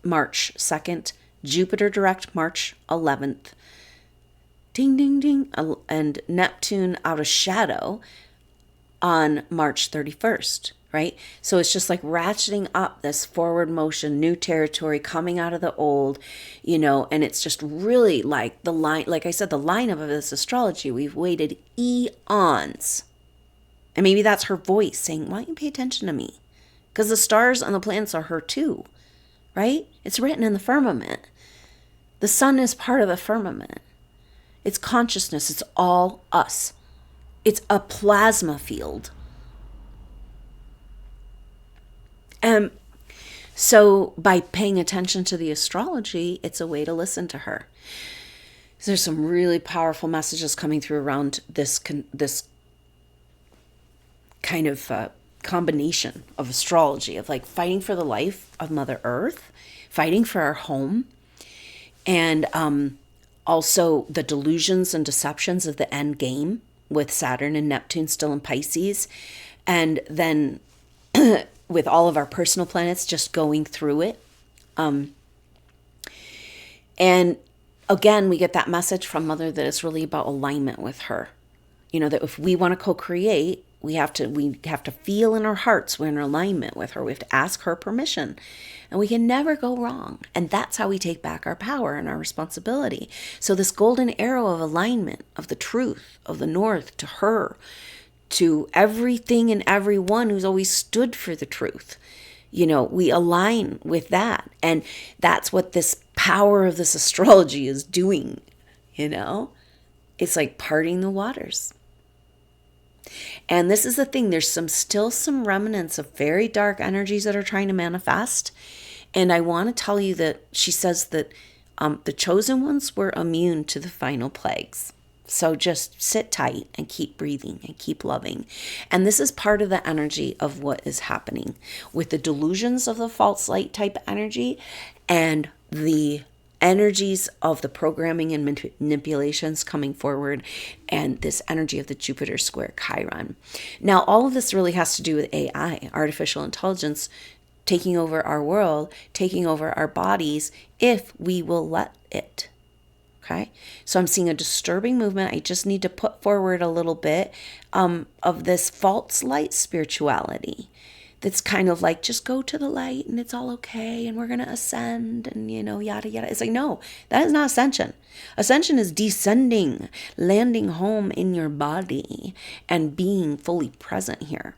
March 2nd, Jupiter direct March 11th. Ding, ding, ding. And Neptune out of shadow on March 31st, right? So it's just like ratcheting up this forward motion, new territory coming out of the old, you know, and it's just really like the line, like I said, the line of this astrology, we've waited eons. And maybe that's her voice saying, why don't you pay attention to me? Because the stars and the planets are her too, right? It's written in the firmament. The sun is part of the firmament. It's consciousness. It's all us. It's a plasma field. And so by paying attention to the astrology, it's a way to listen to her. So there's some really powerful messages coming through around this kind of combination of astrology, of like fighting for the life of Mother Earth, fighting for our home, and also the delusions and deceptions of the end game with Saturn and Neptune still in Pisces. And then with all of our personal planets just going through it. And again, we get that message from Mother that it's really about alignment with her. You know, that if we want to co-create, we have to feel in our hearts we're in alignment with her. We have to ask her permission. And we can never go wrong. And that's how we take back our power and our responsibility. So this golden arrow of alignment, of the truth, of the north, to her, to everything and everyone who's always stood for the truth. You know, we align with that. And that's what this power of this astrology is doing, you know? It's like parting the waters. And this is the thing, there's still some remnants of very dark energies that are trying to manifest. And I want to tell you that she says that the chosen ones were immune to the final plagues. So just sit tight and keep breathing and keep loving. And this is part of the energy of what is happening with the delusions of the false light type energy and the energies of the programming and manipulations coming forward, and this energy of the Jupiter square Chiron. Now, all of this really has to do with AI, artificial intelligence, taking over our world, taking over our bodies, if we will let it. Okay, so I'm seeing a disturbing movement. I just need to put forward a little bit of this false light spirituality. That's kind of like, just go to the light and it's all okay and we're going to ascend and, you know, yada, yada. It's like, no, that is not ascension. Ascension is descending, landing home in your body and being fully present here.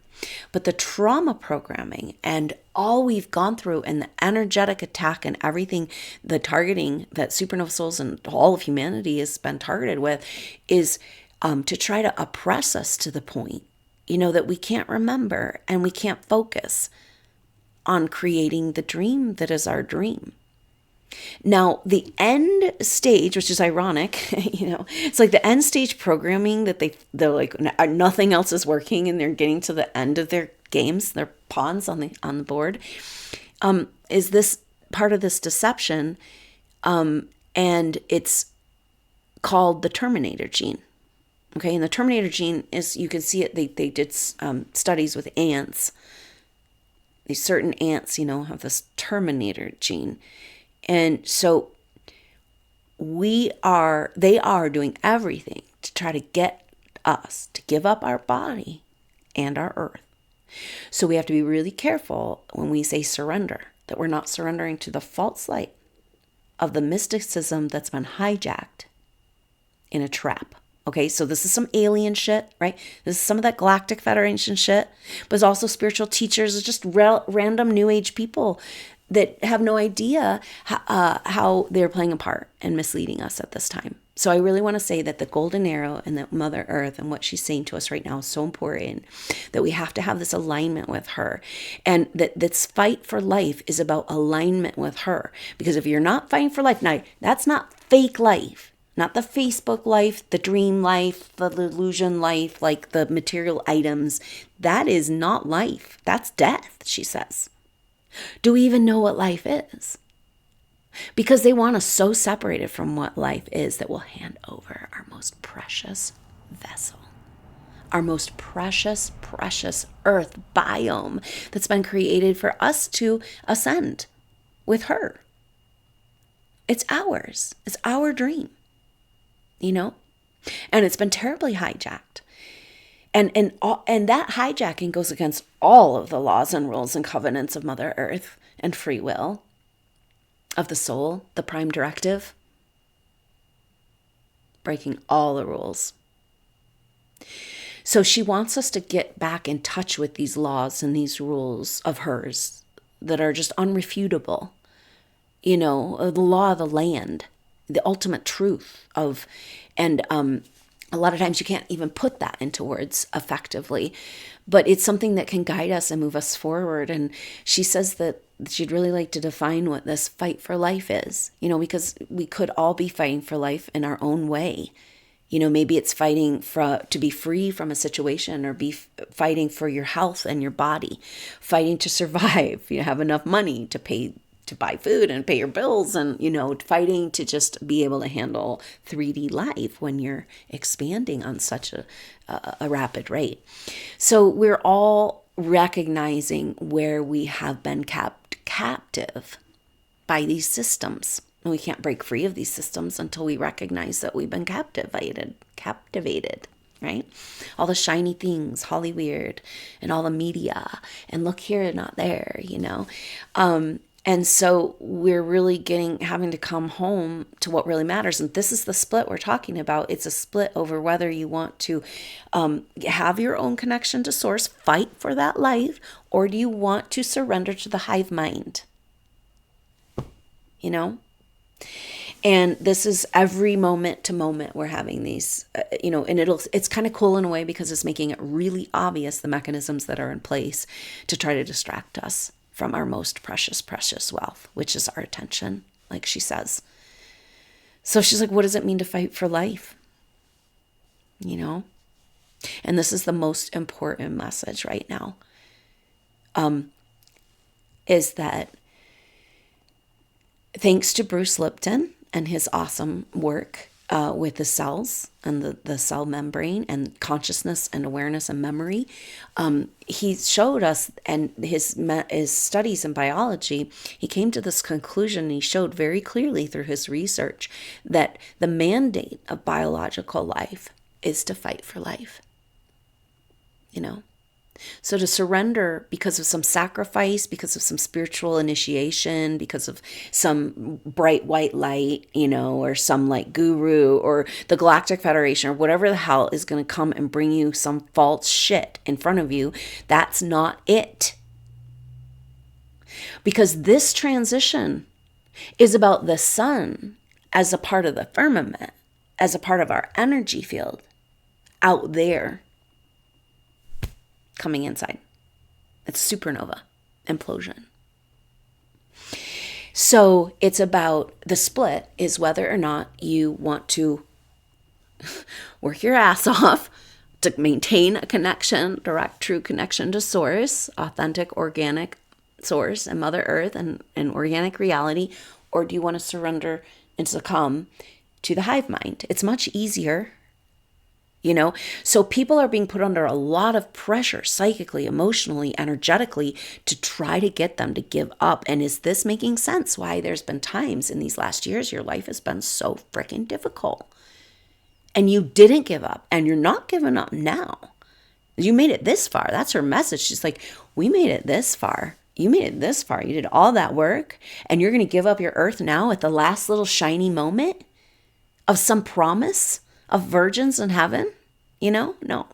But the trauma programming and all we've gone through and the energetic attack and everything, the targeting that supernova souls and all of humanity has been targeted with is to try to oppress us to the point, you know, that we can't remember and we can't focus on creating the dream that is our dream. Now, the end stage, which is ironic, you know, it's like the end stage programming that they're like, nothing else is working and they're getting to the end of their games, their pawns on the board, is this part of this deception, and it's called the Terminator gene. Okay, and the Terminator gene is, you can see it, they did studies with ants. These certain ants, you know, have this Terminator gene. And so they are doing everything to try to get us to give up our body and our earth. So we have to be really careful when we say surrender. that we're not surrendering to the false light of the mysticism that's been hijacked in a trap. Okay, so this is some alien shit, right? This is some of that Galactic Federation shit, but it's also spiritual teachers, it's just random New Age people that have no idea how they're playing a part and misleading us at this time. So I really want to say that the golden arrow and that Mother Earth and what she's saying to us right now is so important, that we have to have this alignment with her. And that this fight for life is about alignment with her. Because if you're not fighting for life, now that's not fake life. Not the Facebook life, the dream life, the illusion life, like the material items. That is not life. That's death, she says. Do we even know what life is? Because they want us so separated from what life is that we'll hand over our most precious vessel. Our most precious, precious earth biome that's been created for us to ascend with her. It's ours. It's our dream. You know, and it's been terribly hijacked, and that hijacking goes against all of the laws and rules and covenants of Mother Earth and free will of the soul, the prime directive, breaking all the rules. So she wants us to get back in touch with these laws and these rules of hers that are just unrefutable. You know, the law of the land, the ultimate truth of, and a lot of times you can't even put that into words effectively, but it's something that can guide us and move us forward. And she says that she'd really like to define what this fight for life is, you know, because we could all be fighting for life in our own way. You know, maybe it's fighting to be free from a situation, or be fighting for your health and your body, fighting to survive, you have enough money to buy food and pay your bills, and, you know, fighting to just be able to handle 3D life when you're expanding on such a rapid rate. So we're all recognizing where we have been kept captive by these systems. And we can't break free of these systems until we recognize that we've been captivated, right? All the shiny things, Hollywood, and all the media, and look here, not there, you know. And so we're really having to come home to what really matters. And this is the split we're talking about. It's a split over whether you want to have your own connection to source, fight for that life, or do you want to surrender to the hive mind? You know? And this is every moment to moment we're having these, you know, and it's kind of cool in a way because it's making it really obvious the mechanisms that are in place to try to distract us from our most precious, precious wealth, which is our attention, like she says. So she's like, what does it mean to fight for life? You know? And this is the most important message right now, is that thanks to Bruce Lipton and his awesome work with the cells and the cell membrane and consciousness and awareness and memory, he showed us, and his studies in biology, he came to this conclusion, and he showed very clearly through his research that the mandate of biological life is to fight for life. You know? So to surrender because of some sacrifice, because of some spiritual initiation, because of some bright white light, you know, or some like guru or the Galactic Federation or whatever the hell is going to come and bring you some false shit in front of you, that's not it. Because this transition is about the sun as a part of the firmament, as a part of our energy field out there, coming inside. It's supernova implosion. So it's about the split is whether or not you want to work your ass off to maintain a connection, direct, true connection to source, authentic, organic source and Mother Earth and organic reality, or do you want to surrender and succumb to the hive mind? It's much easier. You know, so people are being put under a lot of pressure psychically, emotionally, energetically to try to get them to give up. And is this making sense? Why there's been times in these last years your life has been so freaking difficult and you didn't give up, and you're not giving up now. You made it this far. That's her message. She's like, we made it this far. You made it this far. You did all that work, and you're going to give up your earth now at the last little shiny moment of some promise of virgins in heaven? No. No.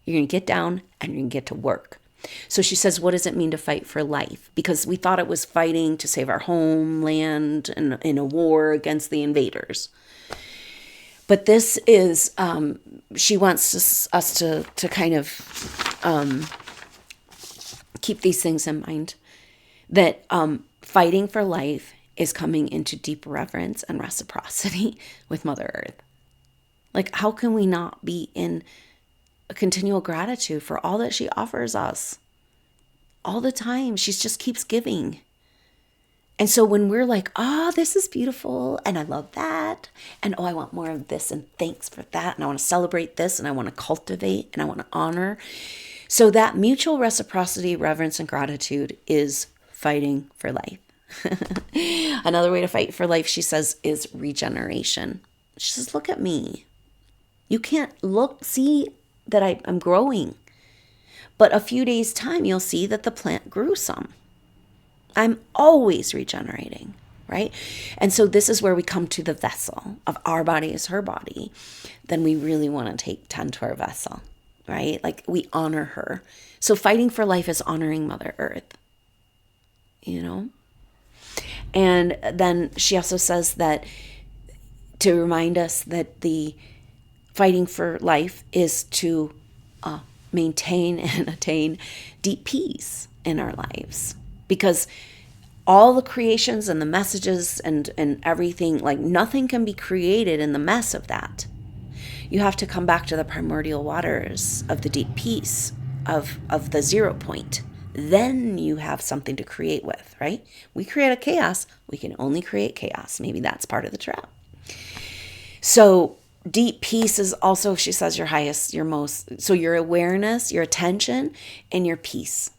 You're going to get down and you're going to get to work. So she says, what does it mean to fight for life? Because we thought it was fighting to save our homeland in a war against the invaders. But this is, she wants us to kind of keep these things in mind. That fighting for life is coming into deep reverence and reciprocity with Mother Earth. Like, how can we not be in a continual gratitude for all that she offers us? All the time. She just keeps giving. And so when we're like, this is beautiful, and I love that, and I want more of this, and thanks for that, and I want to celebrate this, and I want to cultivate, and I want to honor. So that mutual reciprocity, reverence, and gratitude is fighting for life. Another way to fight for life, she says, is regeneration. She says, look at me. You can't see that I'm growing. But a few days' time, you'll see that the plant grew some. I'm always regenerating, right? And so this is where we come to the vessel of our body is her body. Then we really want to tend to our vessel, right? Like, we honor her. So fighting for life is honoring Mother Earth, And then she also says that to remind us that the fighting for life is to maintain and attain deep peace in our lives. Because all the creations and the messages and everything, like, nothing can be created in the mess of that. You have to come back to the primordial waters of the deep peace of the 0 point. Then you have something to create with, right? We create a chaos. We can only create chaos. Maybe that's part of the trap. So deep peace is also, she says, your highest, your most, so your awareness, your attention, and your peace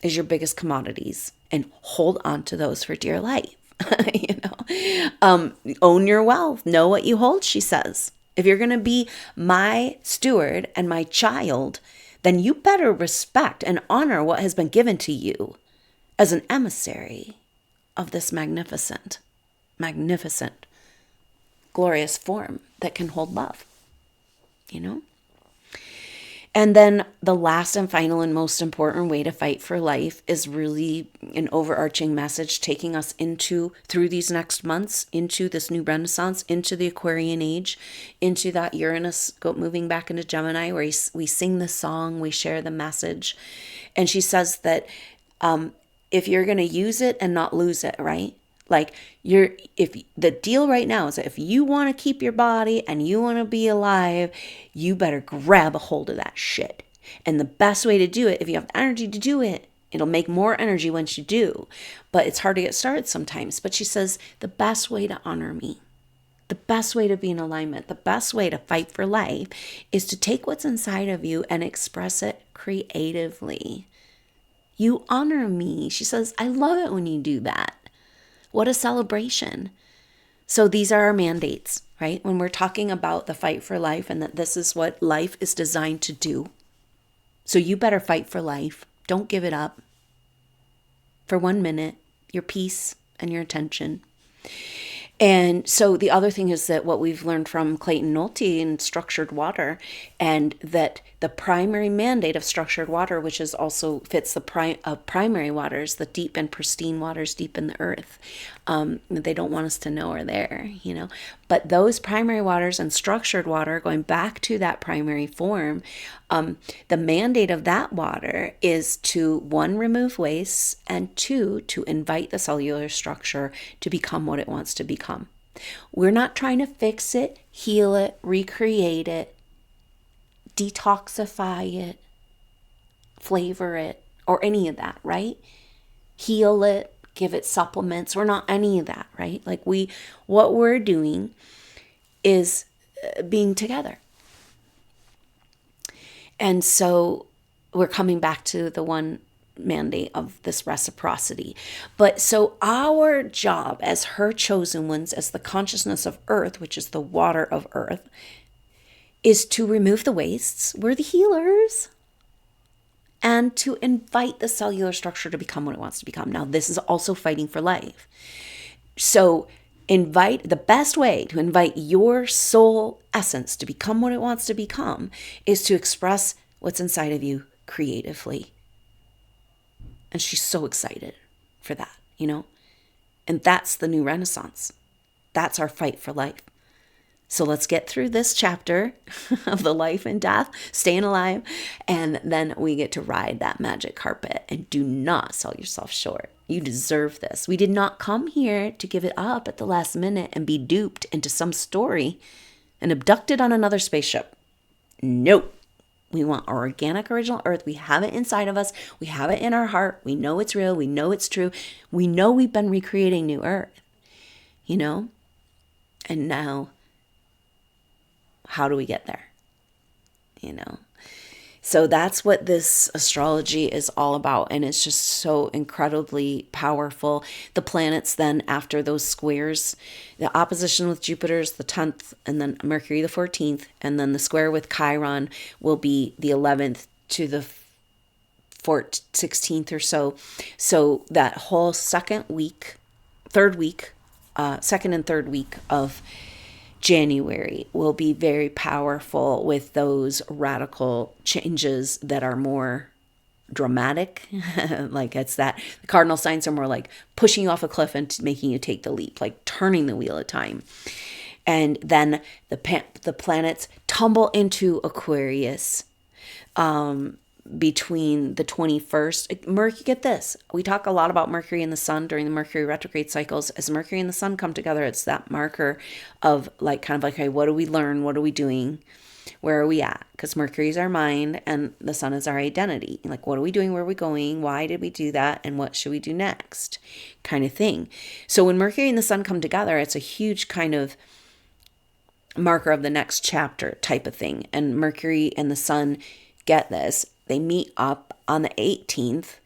is your biggest commodities, and hold on to those for dear life. Own your wealth, know what you hold, she says. If you're going to be my steward and my child, then you better respect and honor what has been given to you as an emissary of this magnificent, glorious form that can hold love, And then the last and final and most important way to fight for life is really an overarching message taking us through these next months, into this new Renaissance, into the Aquarian age, into that Uranus moving back into Gemini, where we sing the song, we share the message. And she says that if you're going to use it and not lose it, right? Like, if the deal right now is that if you want to keep your body and you want to be alive, you better grab a hold of that shit. And the best way to do it, if you have energy to do it, it'll make more energy once you do. But it's hard to get started sometimes. But she says the best way to honor me, the best way to be in alignment, the best way to fight for life is to take what's inside of you and express it creatively. You honor me. She says, I love it when you do that. What a celebration. So these are our mandates, right? When we're talking about the fight for life, and that this is what life is designed to do. So you better fight for life. Don't give it up for 1 minute, your peace and your attention. And so the other thing is that what we've learned from Clayton Nolte in Structured Water, and that the primary mandate of structured water, which is also fits the primary waters, the deep and pristine waters deep in the earth, they don't want us to know are there, But those primary waters and structured water, going back to that primary form, the mandate of that water is to, 1, remove waste, and 2, to invite the cellular structure to become what it wants to become. We're not trying to fix it, heal it, recreate it, detoxify it, flavor it, or any of that, right? Heal it, give it supplements. We're not any of that, right? Like, what we're doing is being together. And so we're coming back to the one mandate of this reciprocity. But so our job as her chosen ones, as the consciousness of Earth, which is the water of Earth, is to remove the wastes. We're the healers. And and to invite the cellular structure to become what it wants to become. Now, this is also fighting for life. So the best way to invite your soul essence to become what it wants to become is to express what's inside of you creatively. And she's so excited for that, and that's the new Renaissance. That's our fight for life. So let's get through this chapter of the life and death, staying alive, and then we get to ride that magic carpet. And do not sell yourself short. You deserve this. We did not come here to give it up at the last minute and be duped into some story and abducted on another spaceship. Nope. We want our organic original earth. We have it inside of us. We have it in our heart. We know it's real. We know it's true. We know we've been recreating new earth, and now how do we get there? So that's what this astrology is all about. And it's just so incredibly powerful. The planets then, after those squares, the opposition with Jupiter is the 10th, and then Mercury the 14th, and then the square with Chiron will be the 11th to the 16th or so. So that whole second and third week of January will be very powerful with those radical changes that are more dramatic. Like it's that the cardinal signs are more like pushing you off a cliff and making you take the leap, like turning the wheel of time. And then the planets tumble into Aquarius between the 21st. Mercury, get this. We talk a lot about Mercury and the Sun during the Mercury retrograde cycles. As Mercury and the Sun come together, it's that marker of hey, what do we learn? What are we doing? Where are we at? Because Mercury is our mind and the Sun is our identity. Like, what are we doing? Where are we going? Why did we do that? And what should we do next? Kind of thing. So when Mercury and the Sun come together, it's a huge kind of marker of the next chapter type of thing. And Mercury and the Sun, get this, they meet up on the 18th,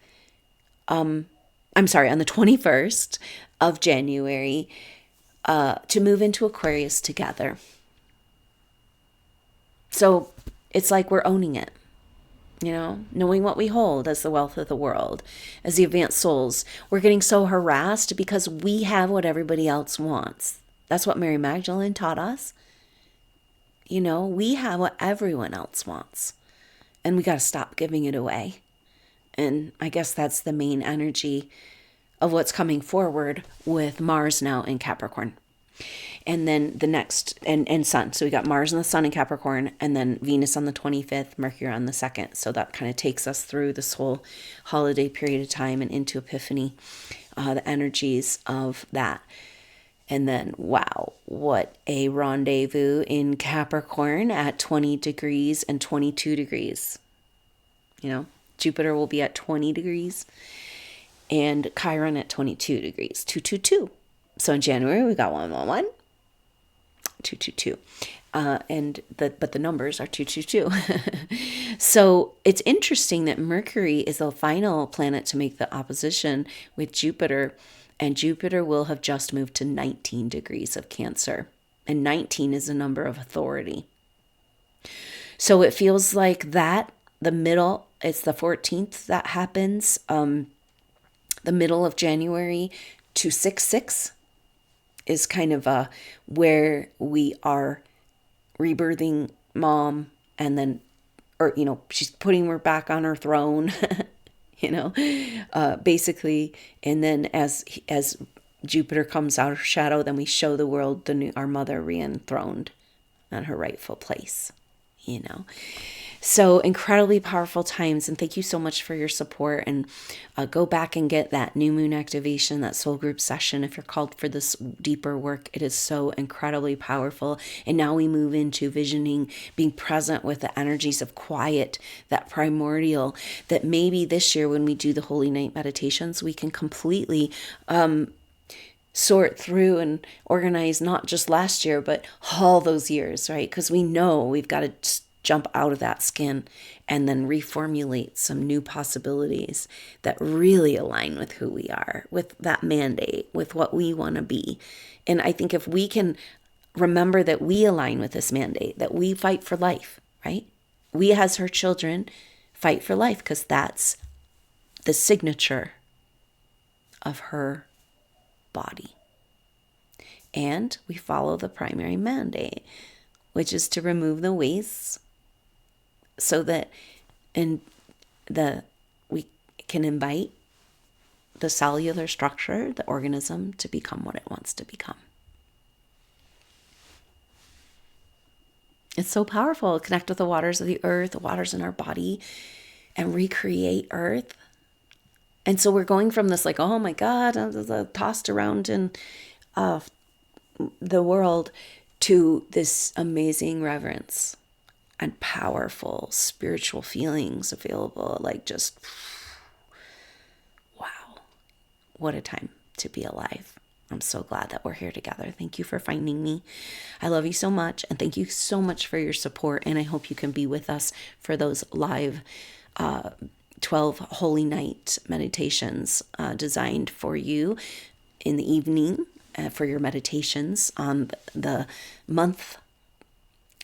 on the 21st of January to move into Aquarius together. So it's like we're owning it, knowing what we hold as the wealth of the world, as the advanced souls. We're getting so harassed because we have what everybody else wants. That's what Mary Magdalene taught us. We have what everyone else wants. And we got to stop giving it away. And I guess that's the main energy of what's coming forward with Mars now in Capricorn. And then the next, and Sun. So we got Mars and the Sun in Capricorn, and then Venus on the 25th, Mercury on the 2nd. So that kind of takes us through this whole holiday period of time and into Epiphany, the energies of that. And then, wow, what a rendezvous in Capricorn at 20 degrees and 22 degrees. Jupiter will be at 20 degrees and Chiron at 22 degrees, 222. So in January, we got 111, 222. But the numbers are 222. So it's interesting that Mercury is the final planet to make the opposition with Jupiter. And Jupiter will have just moved to 19 degrees of Cancer. And 19 is a number of authority. So it feels like that, the middle, it's the 14th that happens, the middle of January to 6/6 is kind of where we are rebirthing mom, and then, she's putting her back on her throne. Basically. And then as Jupiter comes out of her shadow, then we show the world our mother re-enthroned on her rightful place, So incredibly powerful times. And thank you so much for your support. And go back and get that new moon activation, that soul group session. If you're called for this deeper work, it is so incredibly powerful. And now we move into visioning, being present with the energies of quiet, that primordial, that maybe this year when we do the Holy Night meditations, we can completely sort through and organize, not just last year, but all those years, right? Because we know we've got to jump out of that skin and then reformulate some new possibilities that really align with who we are, with that mandate, with what we want to be. And I think if we can remember that we align with this mandate, that we fight for life, right? We as her children fight for life, because that's the signature of her body. And we follow the primary mandate, which is to remove the wastes so that we can invite the cellular structure, the organism, to become what it wants to become. It's so powerful. Connect with the waters of the earth, the waters in our body, and recreate earth. And so we're going from this like, oh my God, I'm tossed around in the world, to this amazing reverence and powerful spiritual feelings available. Like, just, wow, what a time to be alive. I'm so glad that we're here together. Thank you for finding me. I love you so much. And thank you so much for your support. And I hope you can be with us for those live 12 Holy Night meditations designed for you in the evening for your meditations on the month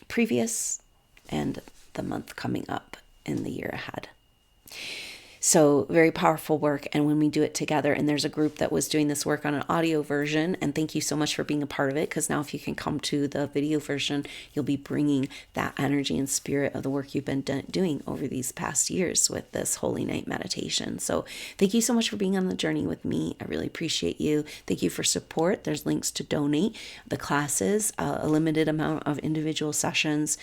previous and the month coming up in the year ahead. So very powerful work. And when we do it together, and there's a group that was doing this work on an audio version, and thank you so much for being a part of it, because now if you can come to the video version, you'll be bringing that energy and spirit of the work you've been doing over these past years with this Holy Night meditation. So thank you so much for being on the journey with me. I really appreciate you. Thank you for support. There's links to donate the classes, a limited amount of individual sessions.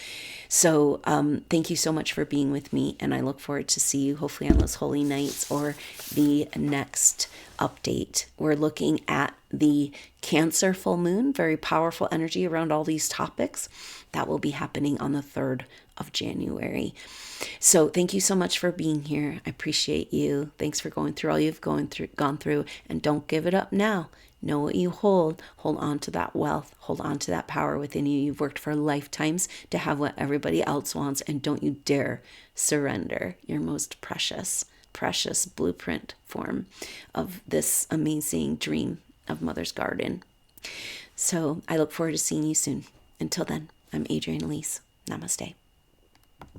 So thank you so much for being with me, and I look forward to see you hopefully on those Holy Nights or the next update. We're looking at the Cancer full moon, very powerful energy around all these topics. That will be happening on the 3rd of January. So thank you so much for being here. I appreciate you. Thanks for going through all you've gone through, and don't give it up now. Know what you hold. Hold on to that wealth. Hold on to that power within you. You've worked for lifetimes to have what everybody else wants, and don't you dare surrender your most precious blueprint form of this amazing dream of Mother's Garden. So I look forward to seeing you soon. Until then, I'm Adrienne Elise. Namaste.